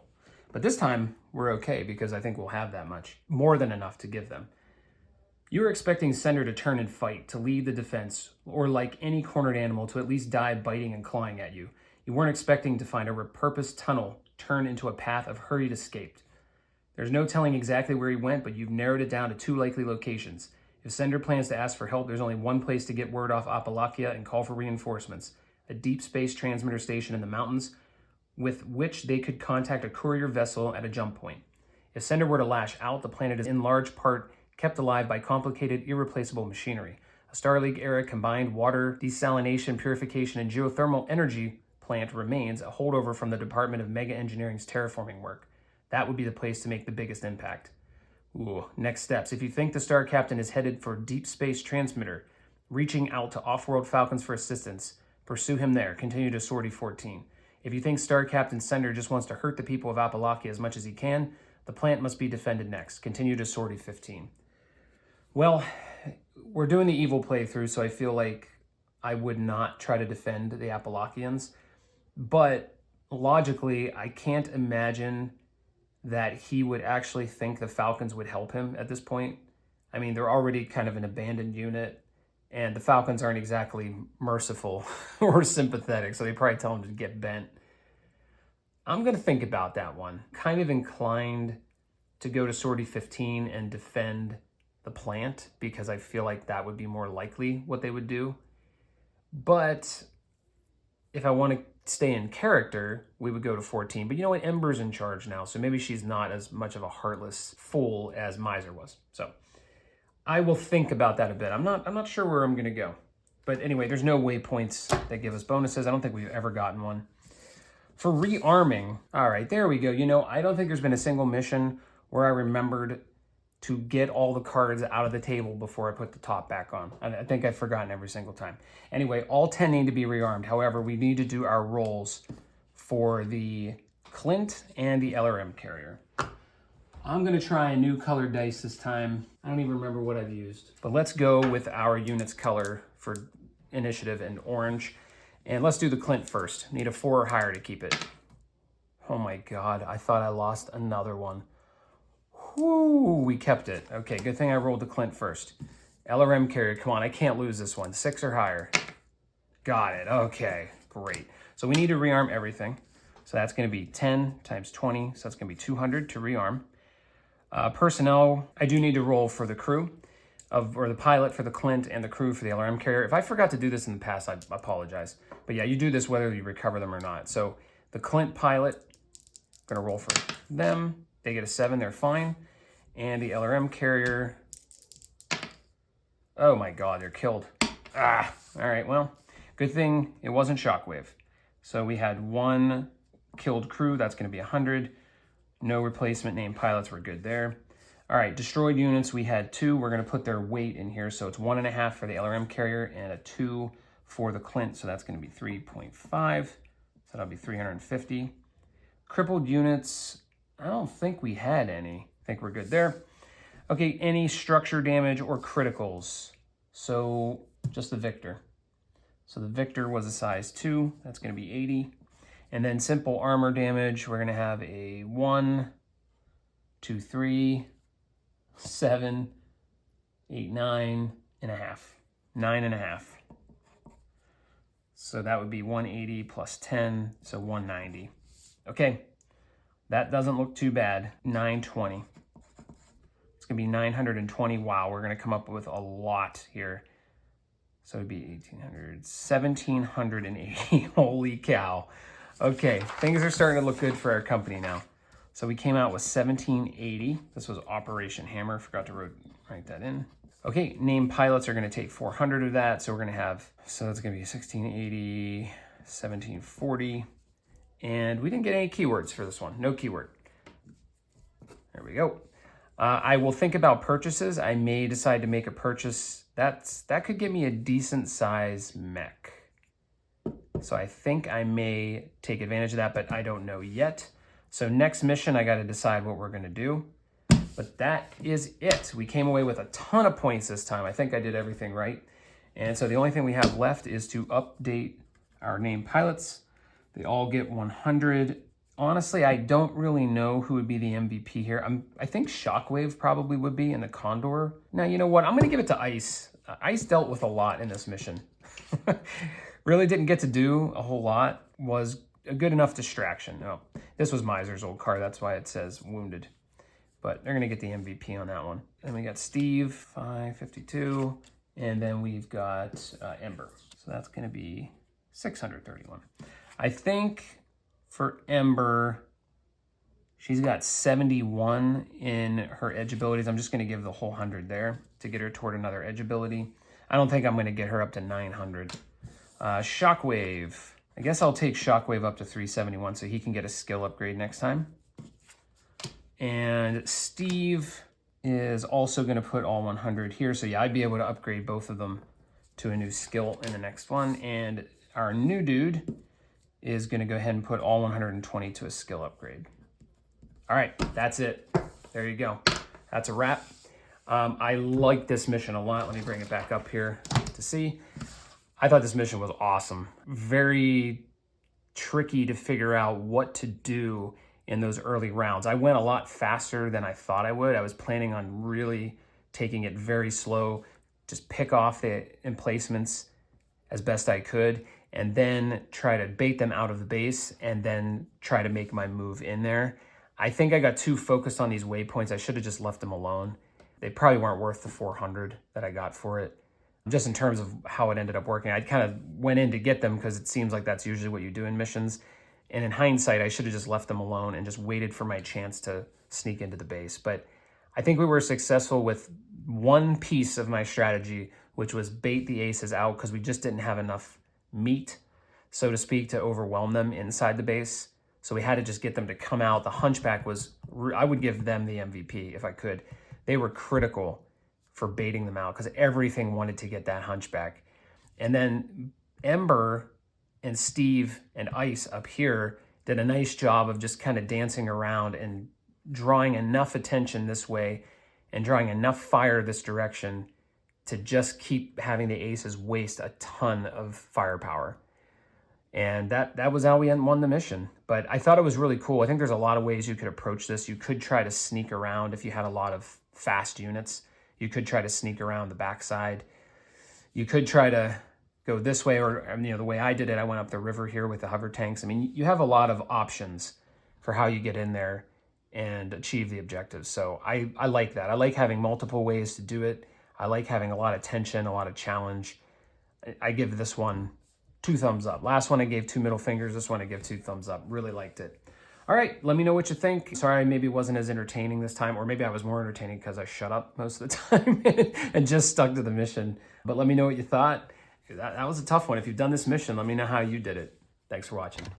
But this time, we're okay because I think we'll have that much. More than enough to give them. You were expecting Sender to turn and fight, to lead the defense, or like any cornered animal, to at least die biting and clawing at you. You weren't expecting to find a repurposed tunnel turn into a path of hurried escape. There's no telling exactly where he went, but you've narrowed it down to 2 likely locations. If Sender plans to ask for help, there's only one place to get word off Apalakia and call for reinforcements, a deep space transmitter station in the mountains with which they could contact a courier vessel at a jump point. If Sender were to lash out, the planet is in large part kept alive by complicated, irreplaceable machinery. A Starleague-era combined water desalination, purification, and geothermal energy plant remains, a holdover from the Department of Mega Engineering's terraforming work. That would be the place to make the biggest impact. Ooh, next steps. If you think the Star Captain is headed for deep space transmitter, reaching out to off-world Falcons for assistance, pursue him there. Continue to Sortie 14. If you think Star Captain Sender just wants to hurt the people of Apalakia as much as he can, the plant must be defended next. Continue to Sortie 15. Well, we're doing the evil playthrough, so I feel like I would not try to defend the Apalachians. But logically, I can't imagine that he would actually think the Falcons would help him at this point. I mean, they're already kind of an abandoned unit, and the Falcons aren't exactly merciful or sympathetic, so they probably tell him to get bent. I'm going to think about that one. Kind of inclined to go to Sortie 15 and defend the plant, because I feel like that would be more likely what they would do. But if I want to stay in character, we would go to 14. But you know what? Ember's in charge now, so maybe she's not as much of a heartless fool as Miser was. So I will think about that a bit. I'm not sure where I'm going to go. But anyway, there's no waypoints that give us bonuses. I don't think we've ever gotten one. For rearming, all right, there we go. You know, I don't think there's been a single mission where I remembered to get all the cards out of the table before I put the top back on. I think I've forgotten every single time. Anyway, all 10 need to be rearmed. However, we need to do our rolls for the Clint and the LRM carrier. I'm going to try a new colored dice this time. I don't even remember what I've used. But let's go with our unit's color for initiative and orange. And let's do the Clint first. Need a 4 or higher to keep it. Oh my God, I thought I lost another one. Whoo, we kept it. Okay, good thing I rolled the Clint first. LRM carrier, come on, I can't lose this one. 6 or higher. Got it, okay, great. So we need to rearm everything. So that's going to be 10 times 20. So that's going to be 200 to rearm. Personnel, I do need to roll for the crew, or the pilot for the Clint and the crew for the LRM carrier. If I forgot to do this in the past, I apologize. But yeah, you do this whether you recover them or not. So the Clint pilot, I'm going to roll for them. They get a 7, they're fine. And the LRM carrier, oh my God, they're killed. All right, well, good thing it wasn't Shockwave. So we had 1 killed crew, that's going to be 100. No replacement named pilots, we're good there. All right, destroyed units, we had 2. We're going to put their weight in here. So it's 1.5 for the LRM carrier and a 2 for the Clint. So that's going to be 3.5. So that'll be 350. Crippled units, I don't think we had any. I think we're good there. Okay, any structure damage or criticals. So just the Victor. So the Victor was a size 2. That's going to be 80. And then simple armor damage, we're going to have a 1, 2, 3, 7, 8, 9.5. 9.5. So that would be 180 plus 10, so 190. Okay, that doesn't look too bad. 920. It's going to be 920. Wow, we're going to come up with a lot here. So it'd be 1,800, 1,780. Holy cow. Okay, things are starting to look good for our company now. So we came out with 1,780. This was Operation Hammer. Forgot to write that in. Okay, named pilots are going to take 400 of that. So we're going to have, so that's going to be 1,680, 1,740. And we didn't get any keywords for this one. No keyword. There we go. I will think about purchases. I may decide to make a purchase. That could give me a decent size mech. So I think I may take advantage of that, but I don't know yet. So next mission, I got to decide what we're going to do. But that is it. We came away with a ton of points this time. I think I did everything right. And so the only thing we have left is to update our named pilots. They all get 100. Honestly, I don't really know who would be the MVP here. I think Shockwave probably would be in the Condor. Now, you know what? I'm going to give it to Ice. Ice dealt with a lot in this mission. Really didn't get to do a whole lot. Was a good enough distraction. No, this was Miser's old car. That's why it says wounded. But they're going to get the MVP on that one. And we got Steve, 552. And then we've got Ember. So that's going to be 631. I think for Ember, she's got 71 in her edge abilities. I'm just going to give the whole 100 there to get her toward another edge ability. I don't think I'm going to get her up to 900. Shockwave. I guess I'll take Shockwave up to 371 so he can get a skill upgrade next time. And Steve is also going to put all 100 here. So yeah, I'd be able to upgrade both of them to a new skill in the next one. And our new dude is going to go ahead and put all 120 to a skill upgrade. All right, that's it. There you go. That's a wrap. I like this mission a lot. Let me bring it back up here to see. I thought this mission was awesome. Very tricky to figure out what to do in those early rounds. I went a lot faster than I thought I would. I was planning on really taking it very slow, just pick off the emplacements as best I could, and then try to bait them out of the base and then try to make my move in there. I think I got too focused on these waypoints. I should have just left them alone. They probably weren't worth the 400 that I got for it. Just in terms of how it ended up working, I kind of went in to get them because it seems like that's usually what you do in missions. And in hindsight, I should have just left them alone and just waited for my chance to sneak into the base. But I think we were successful with one piece of my strategy, which was bait the aces out because we just didn't have enough meat, so to speak, to overwhelm them inside the base. So we had to just get them to come out. The Hunchback was, I would give them the MVP if I could. They were critical for baiting them out because everything wanted to get that Hunchback. And then Ember and Steve and Ice up here did a nice job of just kind of dancing around and drawing enough attention this way and drawing enough fire this direction to just keep having the aces waste a ton of firepower. And that was how we won the mission. But I thought it was really cool. I think there's a lot of ways you could approach this. You could try to sneak around if you had a lot of fast units. You could try to sneak around the backside. You could try to go this way, or the way I did it, I went up the river here with the hover tanks. I mean, you have a lot of options for how you get in there and achieve the objectives. So I like that. I like having multiple ways to do it. I like having a lot of tension, a lot of challenge. I give this one 2 thumbs up. Last one I gave 2 middle fingers. This one I give 2 thumbs up. Really liked it. All right, let me know what you think. Sorry, I maybe wasn't as entertaining this time, or maybe I was more entertaining because I shut up most of the time and just stuck to the mission. But let me know what you thought. That was a tough one. If you've done this mission, let me know how you did it. Thanks for watching.